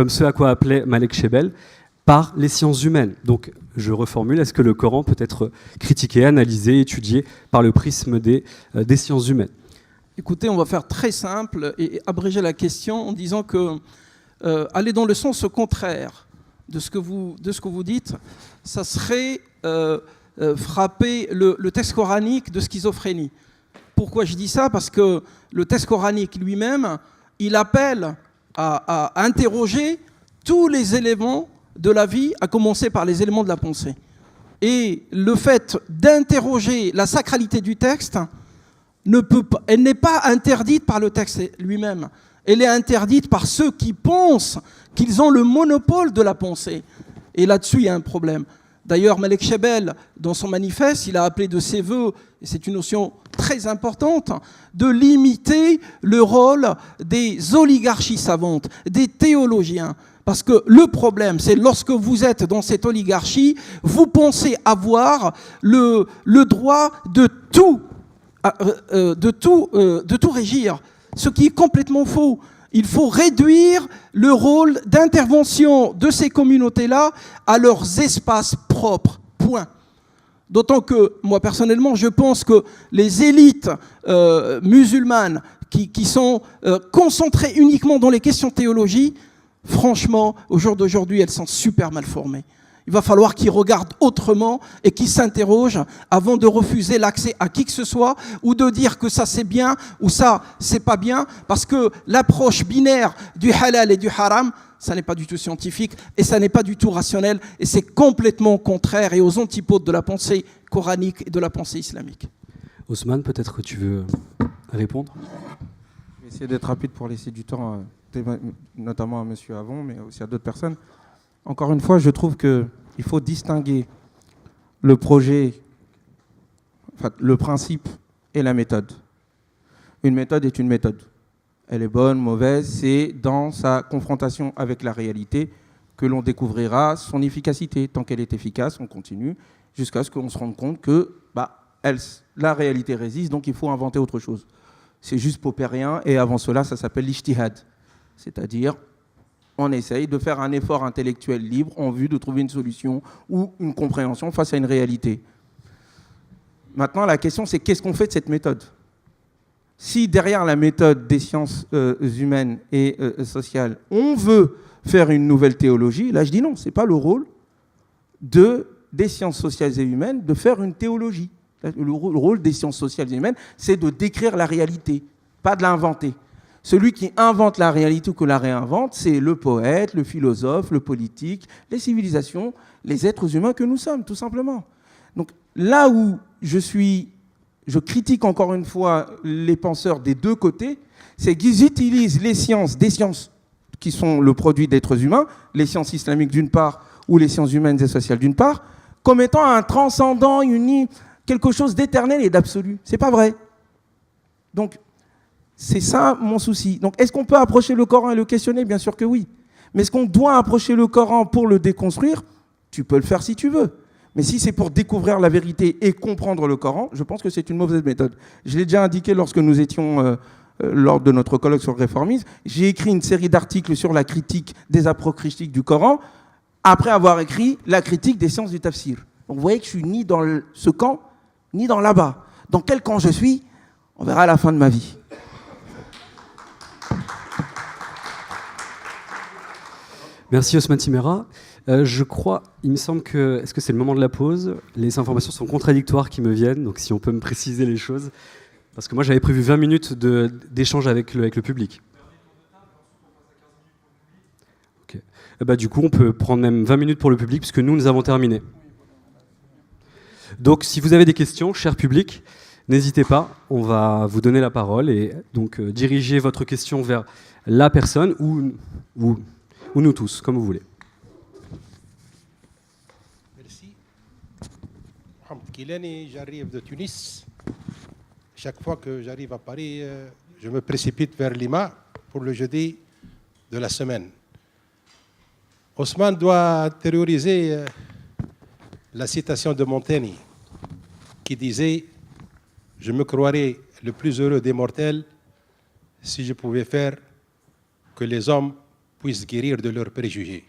ce à quoi appelait Malek Chebel par les sciences humaines? Donc, je reformule, est-ce que le Coran peut être critiqué, analysé, étudié par le prisme des sciences humaines? Écoutez, on va faire très simple et abréger la question en disant que aller dans le sens contraire de ce que vous dites, ça serait frapper le texte coranique de schizophrénie. Pourquoi je dis ça? Parce que le texte coranique lui-même, il appelle à interroger tous les éléments de la vie, à commencer par les éléments de la pensée. Et le fait d'interroger la sacralité du texte, elle n'est pas interdite par le texte lui-même. Elle est interdite par ceux qui pensent qu'ils ont le monopole de la pensée. Et là-dessus, il y a un problème. D'ailleurs, Malek Chebel, dans son manifeste, il a appelé de ses voeux, et c'est une notion très importante, de limiter le rôle des oligarchies savantes, des théologiens. Parce que le problème, c'est lorsque vous êtes dans cette oligarchie, vous pensez avoir le droit de tout régir, ce qui est complètement faux. Il faut réduire le rôle d'intervention de ces communautés-là à leurs espaces propres, point. D'autant que, moi personnellement, je pense que les élites musulmanes qui sont concentrées uniquement dans les questions de théologie, franchement, au jour d'aujourd'hui, elles sont super mal formées. Il va falloir qu'ils regardent autrement et qu'ils s'interrogent avant de refuser l'accès à qui que ce soit ou de dire que ça c'est bien ou ça c'est pas bien, parce que l'approche binaire du halal et du haram, ça n'est pas du tout scientifique et ça n'est pas du tout rationnel et c'est complètement contraire et aux antipodes de la pensée coranique et de la pensée islamique. Ousmane, peut-être que tu veux répondre? Je vais essayer d'être rapide pour laisser du temps, notamment à monsieur Avon, mais aussi à d'autres personnes. Encore une fois, je trouve qu'il faut distinguer le projet, le principe et la méthode. Une méthode est une méthode. elle est bonne, mauvaise, c'est dans sa confrontation avec la réalité que l'on découvrira son efficacité. Tant qu'elle est efficace, on continue, jusqu'à ce qu'on se rende compte que la réalité résiste, donc il faut inventer autre chose. C'est juste paupérien, et avant cela, ça s'appelle l'ijtihad. C'est-à-dire, on essaye de faire un effort intellectuel libre en vue de trouver une solution ou une compréhension face à une réalité. Maintenant, la question, c'est qu'est-ce qu'on fait de cette méthode ? Si derrière la méthode des sciences humaines et sociales, on veut faire une nouvelle théologie, là je dis non, ce n'est pas le rôle des sciences sociales et humaines de faire une théologie. Le rôle des sciences sociales et humaines, c'est de décrire la réalité, pas de l'inventer. Celui qui invente la réalité ou que la réinvente, c'est le poète, le philosophe, le politique, les civilisations, les êtres humains que nous sommes, tout simplement. Donc là où je critique encore une fois les penseurs des deux côtés, c'est qu'ils utilisent des sciences qui sont le produit d'êtres humains, les sciences islamiques d'une part ou les sciences humaines et sociales d'une part, comme étant un transcendant, quelque chose d'éternel et d'absolu. C'est pas vrai. Donc, c'est ça mon souci. Donc, est-ce qu'on peut approcher le Coran et le questionner ? Bien sûr que oui. Mais est-ce qu'on doit approcher le Coran pour le déconstruire ? Tu peux le faire si tu veux. Mais si c'est pour découvrir la vérité et comprendre le Coran, je pense que c'est une mauvaise méthode. Je l'ai déjà indiqué lorsque nous étions lors de notre colloque sur le réformisme. J'ai écrit une série d'articles sur la critique des apocryphes du Coran, après avoir écrit la critique des sciences du tafsir. Donc vous voyez que je suis ni dans ce camp, ni dans là-bas. Dans quel camp je suis, on verra à la fin de ma vie. Merci Osman Timéra. Je crois, il me semble que, est-ce que c'est le moment de la pause ? Les informations sont contradictoires qui me viennent, donc si on peut me préciser les choses. Parce que moi j'avais prévu 20 minutes d'échange avec le public. Okay. Du coup on peut prendre même 20 minutes pour le public, puisque nous avons terminé. Donc si vous avez des questions, cher public, n'hésitez pas, on va vous donner la parole et donc dirigez votre question vers la personne ou nous tous, comme vous voulez. Merci. Mohamed Kilani, j'arrive de Tunis. Chaque fois que j'arrive à Paris, je me précipite vers Lima pour le jeudi de la semaine. Osman doit intérioriser la citation de Montaigne qui disait « Je me croirais le plus heureux des mortels si je pouvais faire que les hommes puissent guérir de leurs préjugés. »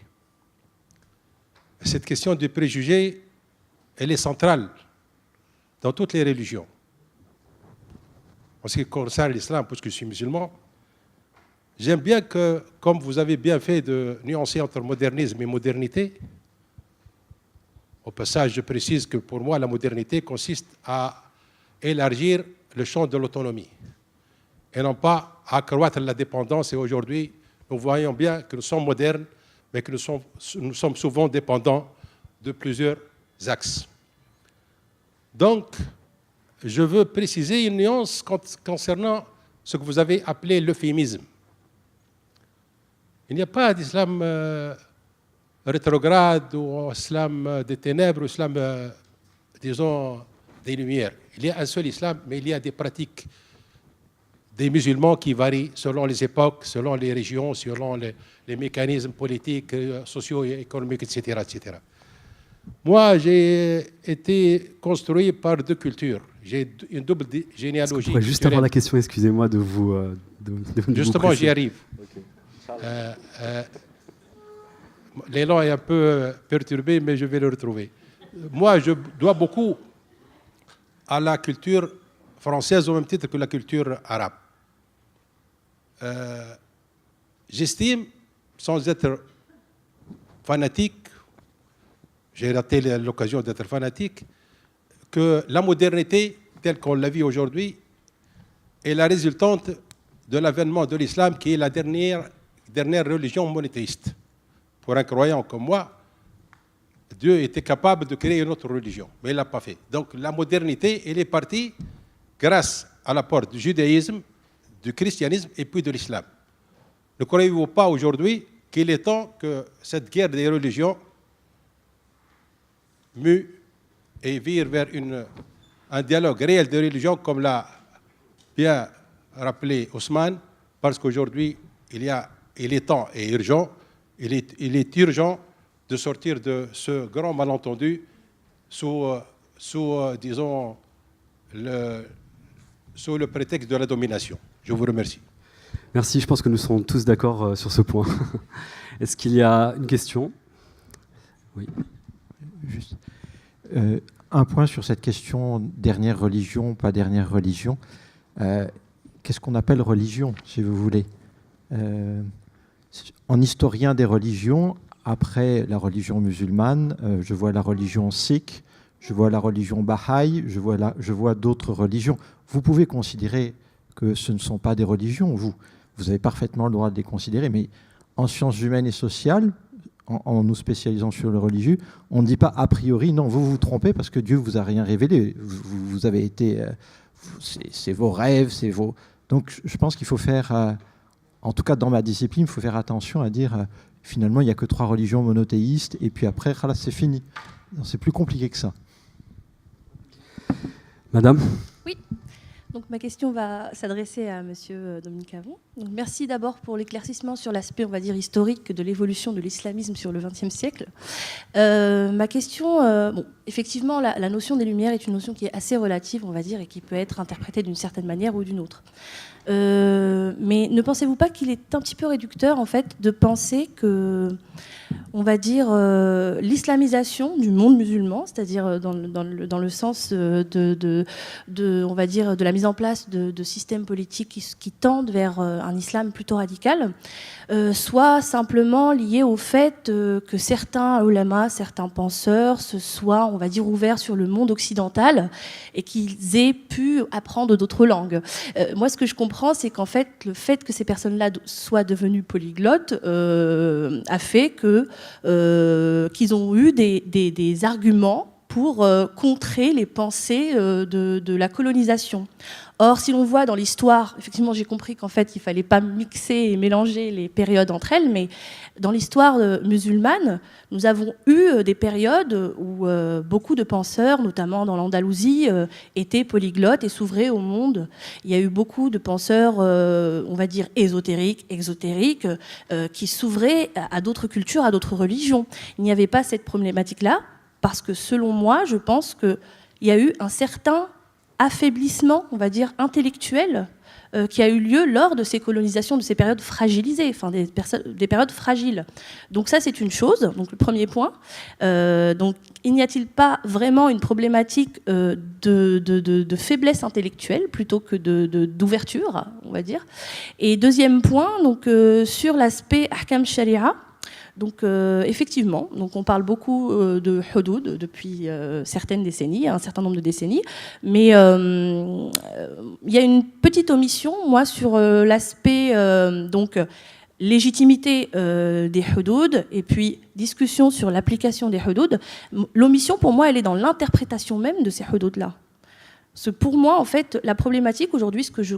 Cette question des préjugés, elle est centrale dans toutes les religions. En ce qui concerne l'islam, puisque je suis musulman, j'aime bien que, comme vous avez bien fait de nuancer entre modernisme et modernité, au passage, je précise que pour moi, la modernité consiste à élargir le champ de l'autonomie et non pas à accroître la dépendance. Et aujourd'hui, nous voyons bien que nous sommes modernes, mais que nous sommes souvent dépendants de plusieurs axes. Donc, je veux préciser une nuance concernant ce que vous avez appelé l'euphémisme. Il n'y a pas d'islam rétrograde ou islam des ténèbres, ou islam, disons, des lumières. Il y a un seul islam, mais il y a des pratiques des musulmans qui varient selon les époques, selon les régions, selon les mécanismes politiques, sociaux, économiques, etc., etc. Moi, j'ai été construit par deux cultures. J'ai une double généalogie. Je juste avoir la question, excusez-moi de vous... Justement, j'y arrive. Okay. L'élan est un peu perturbé, mais je vais le retrouver. Moi, je dois beaucoup à la culture française au même titre que la culture arabe. J'estime, sans être fanatique, j'ai raté l'occasion d'être fanatique, que la modernité, telle qu'on la vit aujourd'hui, est la résultante de l'avènement de l'islam, qui est la dernière religion monothéiste. Pour un croyant comme moi, Dieu était capable de créer une autre religion, mais il ne l'a pas fait. Donc la modernité, elle est partie grâce à l'apport du judaïsme, du christianisme et puis de l'islam. Ne croyez-vous pas aujourd'hui qu'il est temps que cette guerre des religions mue et vire vers un dialogue réel de religions, comme l'a bien rappelé Ousmane, parce qu'aujourd'hui, il est temps et urgent, il est urgent de sortir de ce grand malentendu disons, sous le prétexte de la domination. Je vous remercie. Merci, je pense que nous serons tous d'accord sur ce point. Est-ce qu'il y a une question? Oui. Juste un point sur cette question, dernière religion, pas dernière religion. Qu'est-ce qu'on appelle religion, si vous voulez? En historien des religions, après la religion musulmane, je vois la religion sikh, je vois la religion bahaï, je vois d'autres religions. Vous pouvez considérer que ce ne sont pas des religions, vous avez parfaitement le droit de les considérer, mais en sciences humaines et sociales, en nous spécialisant sur le religieux, on ne dit pas a priori, non, vous vous trompez parce que Dieu vous a rien révélé. Vous avez été... c'est vos rêves, c'est vos... Donc je pense qu'il faut faire, en tout cas dans ma discipline, il faut faire attention à dire, finalement, il n'y a que 3 religions monothéistes, et puis après, c'est fini. C'est plus compliqué que ça. Madame? Oui. Donc ma question va s'adresser à Monsieur Dominique Avon. Donc merci d'abord pour l'éclaircissement sur l'aspect, on va dire, historique de l'évolution de l'islamisme sur le XXe siècle. Ma question, effectivement, la notion des Lumières est une notion qui est assez relative, on va dire, et qui peut être interprétée d'une certaine manière ou d'une autre. Mais ne pensez-vous pas qu'il est un petit peu réducteur, en fait, de penser que, on va dire, l'islamisation du monde musulman, c'est-à-dire dans le sens on va dire, de la mise en place de systèmes politiques qui tendent vers un islam plutôt radical, soit simplement lié au fait que certains ulamas, certains penseurs se soient, on va dire, ouverts sur le monde occidental et qu'ils aient pu apprendre d'autres langues. Moi, ce que je comprends, c'est qu'en fait, le fait que ces personnes-là soient devenues polyglottes a fait qu'ils ont eu des arguments pour contrer les pensées de la colonisation. Or, si l'on voit dans l'histoire, effectivement, j'ai compris qu'en fait, il ne fallait pas mixer et mélanger les périodes entre elles, mais dans l'histoire musulmane, nous avons eu des périodes où beaucoup de penseurs, notamment dans l'Andalousie, étaient polyglottes et s'ouvraient au monde. Il y a eu beaucoup de penseurs, on va dire, ésotériques, exotériques, qui s'ouvraient à d'autres cultures, à d'autres religions. Il n'y avait pas cette problématique-là, parce que selon moi, je pense qu'il y a eu un certain affaiblissement, on va dire, intellectuel qui a eu lieu lors de ces colonisations, de ces périodes fragilisées, enfin des périodes fragiles. Donc ça, c'est une chose, donc le premier point. Donc il n'y a-t-il pas vraiment une problématique de faiblesse intellectuelle plutôt que d'ouverture, on va dire. Et deuxième point, donc, sur l'aspect Ahkam Sharia. Donc effectivement, donc on parle beaucoup de hudud depuis certaines décennies, un certain nombre de décennies, mais il y a une petite omission, moi, sur l'aspect donc légitimité des hudud et puis discussion sur l'application des hudud. L'omission, pour moi, elle est dans l'interprétation même de ces hudud-là. Pour moi, en fait, la problématique aujourd'hui, ce que je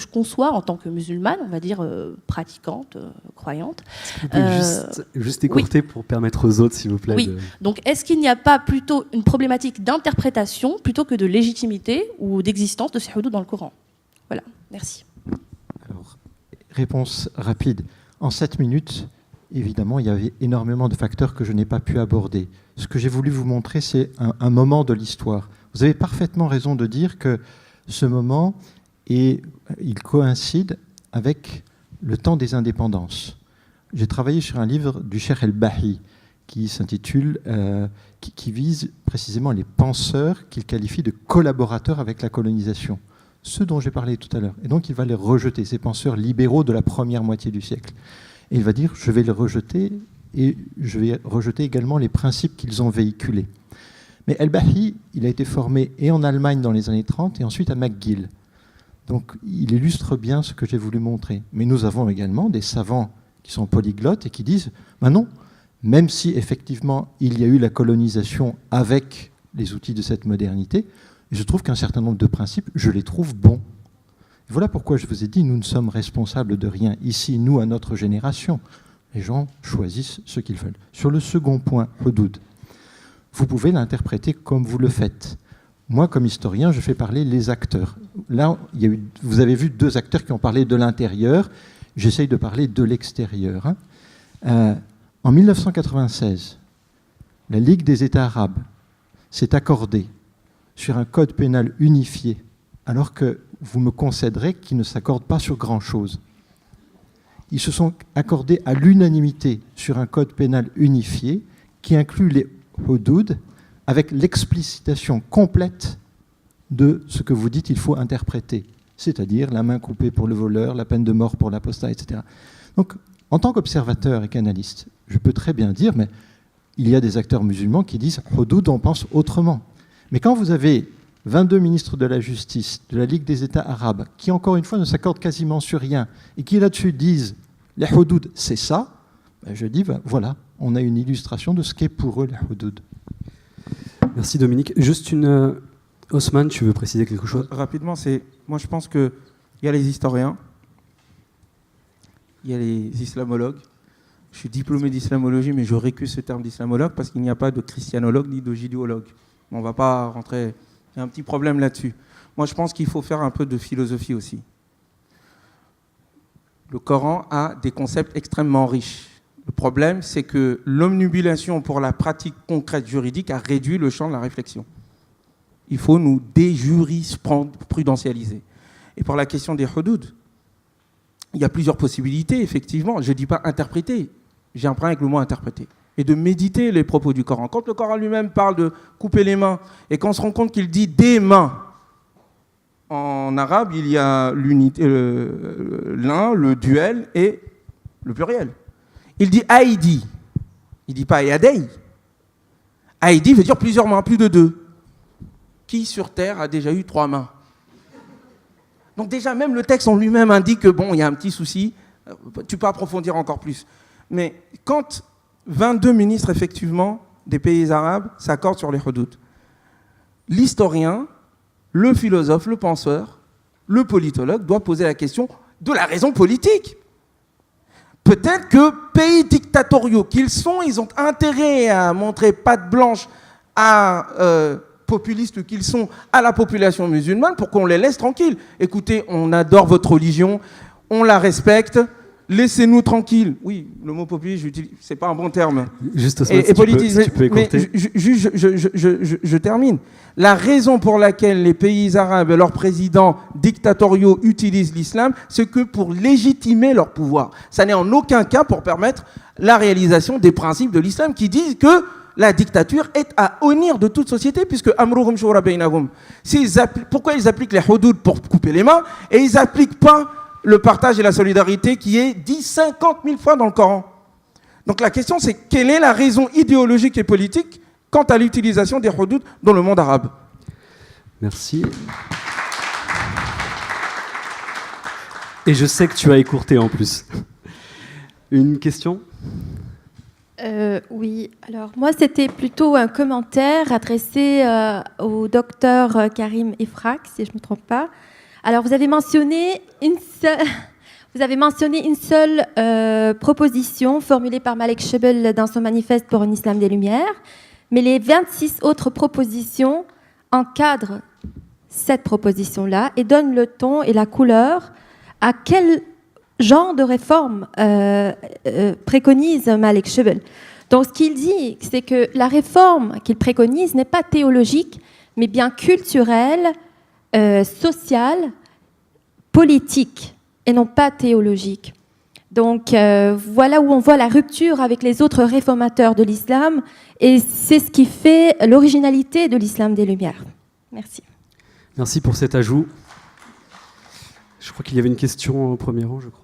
conçois en tant que musulmane, on va dire pratiquante, croyante. Vous pouvez juste écourter, oui, pour permettre aux autres, s'il vous plaît. Oui. Donc, est-ce qu'il n'y a pas plutôt une problématique d'interprétation plutôt que de légitimité ou d'existence de ces hudud dans le Coran? Voilà, merci. Alors, réponse rapide. En 7 minutes, évidemment, il y avait énormément de facteurs que je n'ai pas pu aborder. Ce que j'ai voulu vous montrer, c'est un moment de l'histoire. Vous avez parfaitement raison de dire que ce moment, il coïncide avec le temps des indépendances. J'ai travaillé sur un livre du Cheikh El-Bahi qui s'intitule, qui vise précisément les penseurs qu'il qualifie de collaborateurs avec la colonisation, ceux dont j'ai parlé tout à l'heure. Et donc il va les rejeter, ces penseurs libéraux de la première moitié du siècle. Et il va dire, je vais les rejeter et je vais rejeter également les principes qu'ils ont véhiculés. Mais El-Bahi, il a été formé et en Allemagne dans les années 30 et ensuite à McGill. Donc il illustre bien ce que j'ai voulu montrer. Mais nous avons également des savants qui sont polyglottes et qui disent « non, même si effectivement il y a eu la colonisation avec les outils de cette modernité, je trouve qu'un certain nombre de principes, je les trouve bons. » Voilà pourquoi je vous ai dit, nous ne sommes responsables de rien. Ici, nous, à notre génération, les gens choisissent ce qu'ils veulent. Sur le second point, hudud, vous pouvez l'interpréter comme vous le faites. Moi, comme historien, je fais parler les acteurs. Là, vous avez vu 2 acteurs qui ont parlé de l'intérieur. J'essaye de parler de l'extérieur. En 1996, la Ligue des États arabes s'est accordée sur un code pénal unifié, alors que vous me concéderez qu'ils ne s'accordent pas sur grand-chose. Ils se sont accordés à l'unanimité sur un code pénal unifié qui inclut les hudud avec l'explicitation complète de ce que vous dites il faut interpréter, c'est-à-dire la main coupée pour le voleur, la peine de mort pour l'apostat, etc. Donc, en tant qu'observateur et qu'analyste, je peux très bien dire, mais il y a des acteurs musulmans qui disent « hudud, on pense autrement ». Mais quand vous avez 22 ministres de la Justice de la Ligue des États arabes qui, encore une fois, ne s'accordent quasiment sur rien et qui, là-dessus, disent « les hudud, c'est ça », je dis « voilà, on a une illustration de ce qu'est pour eux les hudud ». Merci Dominique. Juste une... Osman, tu veux préciser quelque chose? Rapidement, moi je pense qu'il y a les historiens, il y a les islamologues. Je suis diplômé d'islamologie, mais je récuse ce terme d'islamologue parce qu'il n'y a pas de christianologue ni de judéologue. On ne va pas rentrer... Il y a un petit problème là-dessus. Moi je pense qu'il faut faire un peu de philosophie aussi. Le Coran a des concepts extrêmement riches. Le problème, c'est que l'omnibulation pour la pratique concrète juridique a réduit le champ de la réflexion. Il faut nous déjurisprudentialiser. Et pour la question des hudud, il y a plusieurs possibilités, effectivement. Je ne dis pas interpréter, j'ai un problème avec le mot interpréter. Et de méditer les propos du Coran. Quand le Coran lui-même parle de couper les mains, et qu'on se rend compte qu'il dit des mains, en arabe, il y a l'unité, l'un, le duel et le pluriel. Il dit Aïdi. Il ne dit pas Yadei. Aïdi veut dire plusieurs mains, plus de 2. Qui sur Terre a déjà eu 3 mains? Donc déjà, même le texte en lui-même indique que bon, il y a un petit souci. Tu peux approfondir encore plus. Mais quand 22 ministres, effectivement, des pays arabes s'accordent sur les hudud, l'historien, le philosophe, le penseur, le politologue doit poser la question de la raison politique. Peut-être que pays dictatoriaux qu'ils sont, ils ont intérêt à montrer patte blanche à populistes qu'ils sont, à la population musulmane pour qu'on les laisse tranquilles. Écoutez, on adore votre religion, on la respecte, laissez-nous tranquilles. Oui, le mot populiste, c'est pas un bon terme. Juste et politique. Tu peux écouter. Je termine. La raison pour laquelle les pays arabes et leurs présidents dictatoriaux utilisent l'islam, c'est que pour légitimer leur pouvoir. Ça n'est en aucun cas pour permettre la réalisation des principes de l'islam qui disent que la dictature est à honnir de toute société, puisque amruhum shura bainahum. Pourquoi ils appliquent les hudud pour couper les mains et ils n'appliquent pas le partage et la solidarité qui est dit 50 000 fois dans le Coran? Donc la question, c'est quelle est la raison idéologique et politique quant à l'utilisation des hudud dans le monde arabe? Merci. Et je sais que tu as écourté en plus. Une question? Oui, alors moi c'était plutôt un commentaire adressé au docteur Karim Ifrak, si je ne me trompe pas. Alors vous avez mentionné une seule proposition formulée par Malek Shebel dans son manifeste pour un islam des Lumières, mais les 26 autres propositions encadrent cette proposition-là et donnent le ton et la couleur à quel genre de réforme préconise Malek Shebel. Donc ce qu'il dit, c'est que la réforme qu'il préconise n'est pas théologique, mais bien culturelle, sociale, politique, et non pas théologique. Donc voilà où on voit la rupture avec les autres réformateurs de l'islam, et c'est ce qui fait l'originalité de l'islam des Lumières. Merci. Merci pour cet ajout. Je crois qu'il y avait une question au premier rang, je crois.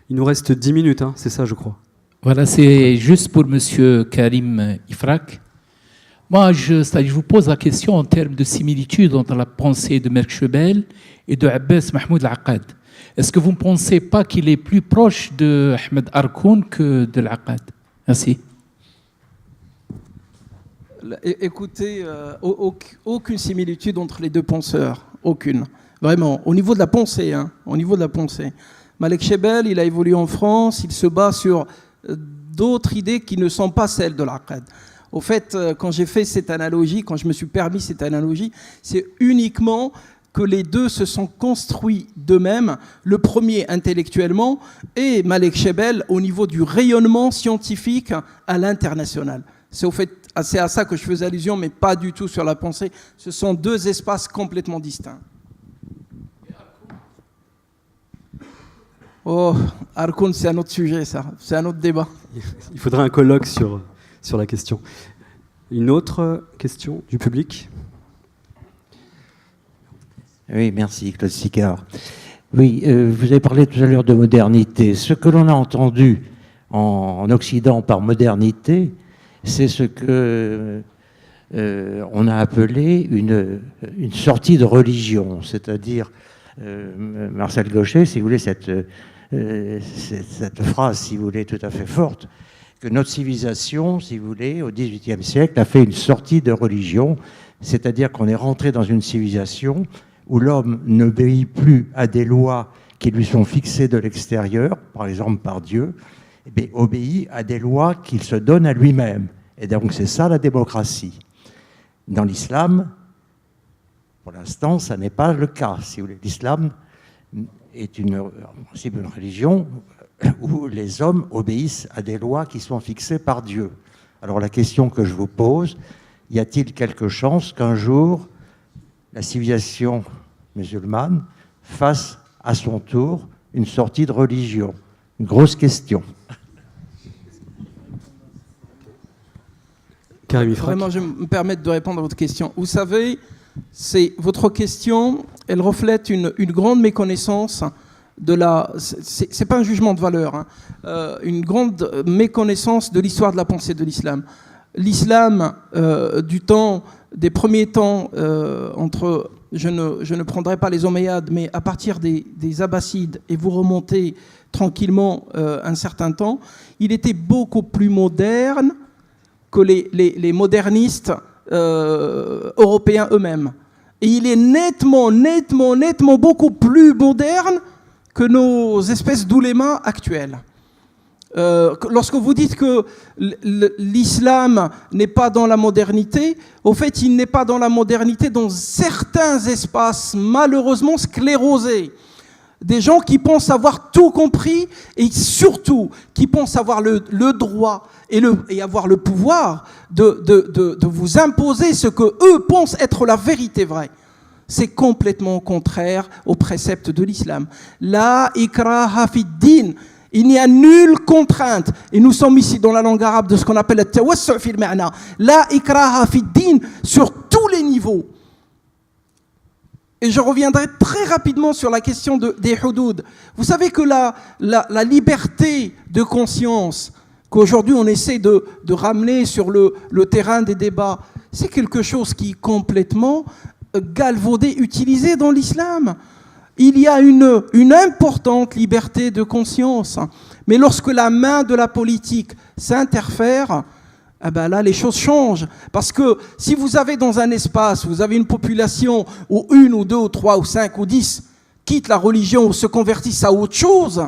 Il nous reste 10 minutes, hein, c'est ça, je crois. Voilà, c'est juste pour M. Karim Ifrak. Moi, je vous pose la question en termes de similitude entre la pensée de Malek Shebel et de Abbas Mahmoud Al-Aqad. Est-ce que vous ne pensez pas qu'il est plus proche de Ahmed Arkoun que de l'Aqad? Merci. Écoutez, aucune similitude entre les deux penseurs, aucune. Vraiment, au niveau de la pensée, hein, au niveau de la pensée. Malek Shebel, il a évolué en France, il se bat sur d'autres idées qui ne sont pas celles de l'Aqad. Au fait, quand j'ai fait cette analogie, quand je me suis permis cette analogie, c'est uniquement que les deux se sont construits d'eux-mêmes, le premier intellectuellement et Malek Shebel au niveau du rayonnement scientifique à l'international. C'est à ça que je faisais allusion, mais pas du tout sur la pensée. Ce sont deux espaces complètement distincts. Oh, Harkoun, c'est un autre sujet, ça. C'est un autre débat. Il faudrait un colloque sur la question. Une autre question du public ? Oui, merci, Claude Sicard. Oui, vous avez parlé tout à l'heure de modernité. Ce que l'on a entendu en Occident par modernité, c'est ce que on a appelé une sortie de religion. C'est-à-dire, Marcel Gauchet, si vous voulez, cette phrase, si vous voulez, tout à fait forte, que notre civilisation, si vous voulez, au XVIIIe siècle, a fait une sortie de religion, c'est-à-dire qu'on est rentré dans une civilisation où l'homme n'obéit plus à des lois qui lui sont fixées de l'extérieur, par exemple par Dieu, mais obéit à des lois qu'il se donne à lui-même. Et donc c'est ça la démocratie. Dans l'islam, pour l'instant, ça n'est pas le cas. Si vous voulez, l'islam est en principe une religion où les hommes obéissent à des lois qui sont fixées par Dieu. Alors la question que je vous pose, y a-t-il quelque chance qu'un jour la civilisation musulmane fasse à son tour une sortie de religion? Une grosse question. Karim Ifrak. Vraiment, je me permets de répondre à votre question. Vous savez, votre question, elle reflète une grande méconnaissance de la... C'est pas un jugement de valeur, hein, une grande méconnaissance de l'histoire de la pensée de l'islam. L'islam, des premiers temps, entre... Je ne prendrai pas les Omeyyades, mais à partir des Abbassides, et vous remontez tranquillement un certain temps, il était beaucoup plus moderne que les modernistes européens eux-mêmes. Et il est nettement beaucoup plus moderne que nos espèces d'oulémas actuels. Lorsque vous dites que l'islam n'est pas dans la modernité, au fait, il n'est pas dans la modernité dans certains espaces malheureusement sclérosés. Des gens qui pensent avoir tout compris et surtout qui pensent avoir le droit et avoir le pouvoir de vous imposer ce que eux pensent être la vérité vraie. C'est complètement contraire aux préceptes de l'islam. La ikraha fid din. Il n'y a nulle contrainte. Et nous sommes ici dans la langue arabe de ce qu'on appelle le tawassu' fil ma'na. La ikraha fid din sur tous les niveaux. Et je reviendrai très rapidement sur la question des hudud. Vous savez que la liberté de conscience qu'aujourd'hui on essaie de ramener sur le terrain des débats, c'est quelque chose qui est complètement galvaudé, utilisé dans l'islam. Il y a une importante liberté de conscience. Mais lorsque la main de la politique s'interfère, eh ben là, les choses changent. Parce que si vous avez dans un espace, vous avez une population où 1 ou 2 ou 3 ou 5 ou 10 quittent la religion ou se convertissent à autre chose,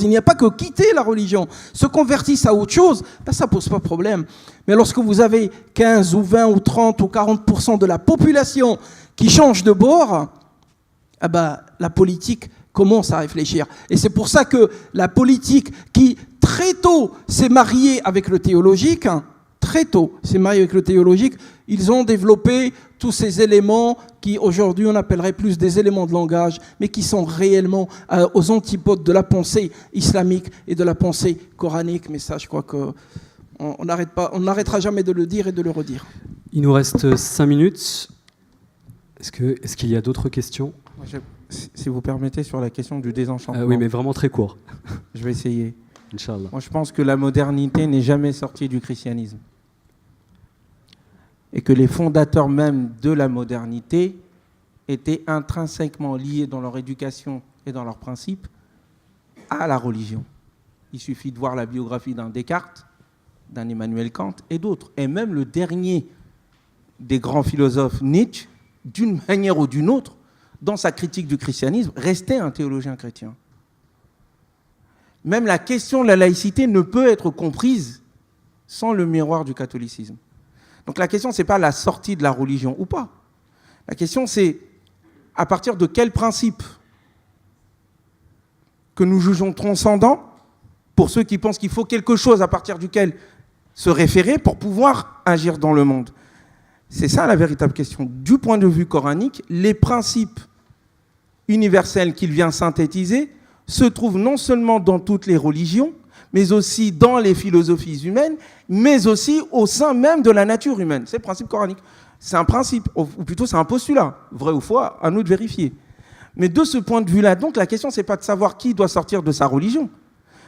il n'y a pas que quitter la religion, se convertissent à autre chose, ben ça pose pas de problème. Mais lorsque vous avez 15 ou 20 ou 30 ou 40% de la population qui change de bord, eh ben, la politique commence à réfléchir. Et c'est pour ça que la politique qui très tôt s'est mariée avec le théologique, ils ont développé tous ces éléments qui aujourd'hui on appellerait plus des éléments de langage, mais qui sont réellement aux antipodes de la pensée islamique et de la pensée coranique. Mais ça, je crois qu'on n'arrêtera jamais de le dire et de le redire. Il nous reste 5 minutes. Est-ce qu'il y a d'autres questions ? Si vous permettez, sur la question du désenchantement. Oui, mais vraiment très court. Je vais essayer. Inch'Allah. Moi, je pense que la modernité n'est jamais sortie du christianisme. Et que les fondateurs même de la modernité étaient intrinsèquement liés dans leur éducation et dans leurs principes à la religion. Il suffit de voir la biographie d'un Descartes, d'un Emmanuel Kant et d'autres. Et même le dernier des grands philosophes, Nietzsche, d'une manière ou d'une autre, dans sa critique du christianisme, restait un théologien chrétien. Même la question de la laïcité ne peut être comprise sans le miroir du catholicisme. Donc la question, ce n'est pas la sortie de la religion ou pas. La question, c'est à partir de quel principe que nous jugeons transcendant, pour ceux qui pensent qu'il faut quelque chose à partir duquel se référer pour pouvoir agir dans le monde. C'est ça la véritable question. Du point de vue coranique, les principes universels qu'il vient synthétiser se trouvent non seulement dans toutes les religions, mais aussi dans les philosophies humaines, mais aussi au sein même de la nature humaine. C'est le principe coranique. C'est un principe, ou plutôt c'est un postulat, vrai ou faux, à nous de vérifier. Mais de ce point de vue-là, donc, la question, ce n'est pas de savoir qui doit sortir de sa religion.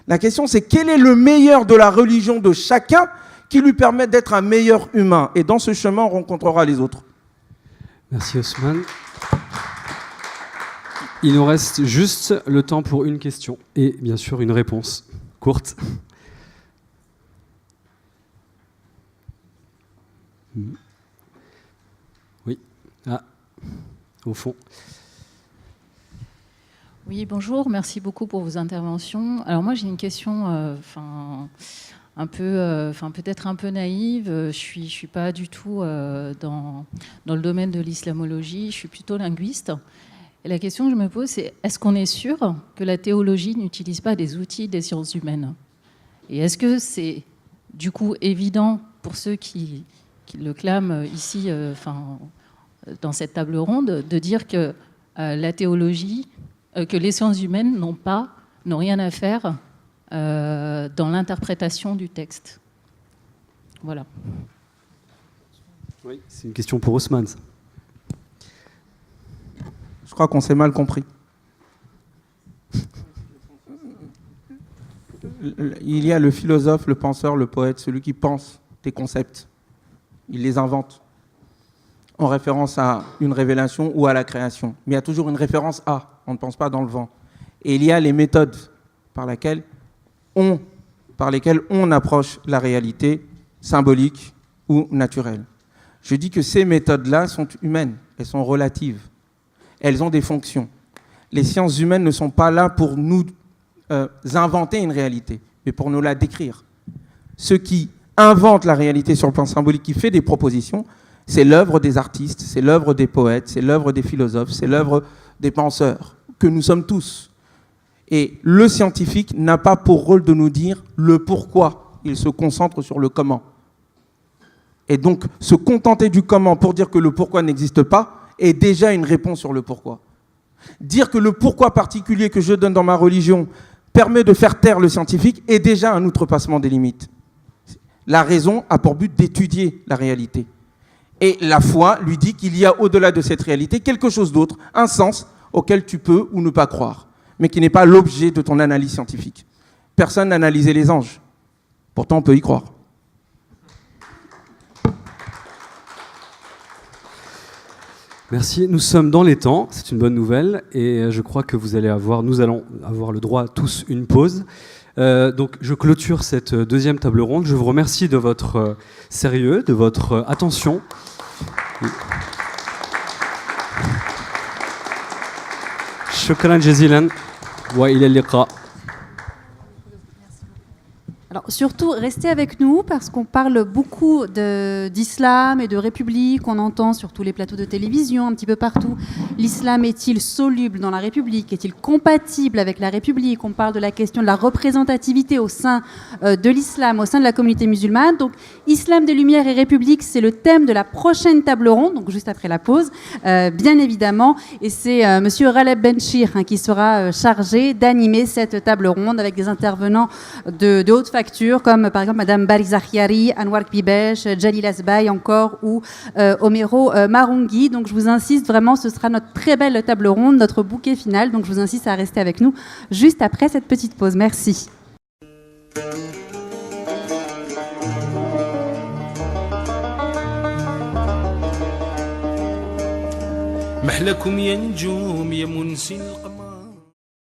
La question, c'est quel est le meilleur de la religion de chacun qui lui permet d'être un meilleur humain. Et dans ce chemin, on rencontrera les autres. Merci Ousmane. Il nous reste juste le temps pour une question et bien sûr une réponse courte. Oui, au fond. Oui, bonjour, merci beaucoup pour vos interventions. Alors moi j'ai une question peut-être un peu naïve. Je suis pas du tout dans le domaine de l'islamologie, je suis plutôt linguiste. Et la question que je me pose, c'est est-ce qu'on est sûr que la théologie n'utilise pas des outils des sciences humaines? Et est-ce que c'est du coup évident pour ceux qui le clament ici, dans cette table ronde, de dire que la théologie, que les sciences humaines n'ont rien à faire dans l'interprétation du texte? Voilà. Oui, c'est une question pour Ousmane. Je crois qu'on s'est mal compris. Il y a le philosophe, le penseur, le poète, celui qui pense des concepts. Il les invente en référence à une révélation ou à la création. Mais il y a toujours une référence à. On ne pense pas dans le vent. Et il y a les méthodes par lesquelles on approche la réalité symbolique ou naturelle. Je dis que ces méthodes-là sont humaines, elles sont relatives, elles ont des fonctions. Les sciences humaines ne sont pas là pour nous inventer une réalité, mais pour nous la décrire. Ceux qui inventent la réalité sur le plan symbolique, qui fait des propositions, c'est l'œuvre des artistes, c'est l'œuvre des poètes, c'est l'œuvre des philosophes, c'est l'œuvre des penseurs, que nous sommes tous. Et le scientifique n'a pas pour rôle de nous dire le pourquoi, il se concentre sur le comment. Et donc, se contenter du comment pour dire que le pourquoi n'existe pas est déjà une réponse sur le pourquoi. Dire que le pourquoi particulier que je donne dans ma religion permet de faire taire le scientifique est déjà un outrepassement des limites. La raison a pour but d'étudier la réalité. Et la foi lui dit qu'il y a au-delà de cette réalité quelque chose d'autre, un sens auquel tu peux ou ne pas croire, mais qui n'est pas l'objet de ton analyse scientifique. Personne n'a analysé les anges. Pourtant, on peut y croire. Merci. Nous sommes dans les temps, c'est une bonne nouvelle, et je crois que nous allons avoir le droit à tous une pause. Donc je clôture cette deuxième table ronde. Je vous remercie de votre sérieux, de votre attention. Shukran jazilan wa ila al-liqa. Alors surtout, restez avec nous parce qu'on parle beaucoup d'islam et de république. On entend sur tous les plateaux de télévision, un petit peu partout. L'islam est-il soluble dans la République? Est-il compatible avec la République? On parle de la question de la représentativité au sein de l'islam, au sein de la communauté musulmane. Donc, Islam des Lumières et République, c'est le thème de la prochaine table ronde, donc juste après la pause, bien évidemment. Et c'est Monsieur Raleb Benchir qui sera chargé d'animer cette table ronde avec des intervenants de haute facture, comme par exemple Madame Bariza Khiari, Anwar Bibesh, Jalil Asbaï encore, ou Omero Marungui. Donc je vous insiste vraiment, ce sera notre très belle table ronde, notre bouquet final. Donc je vous insiste à rester avec nous juste après cette petite pause. Merci. محلكم يا نجوم يا منسي القمر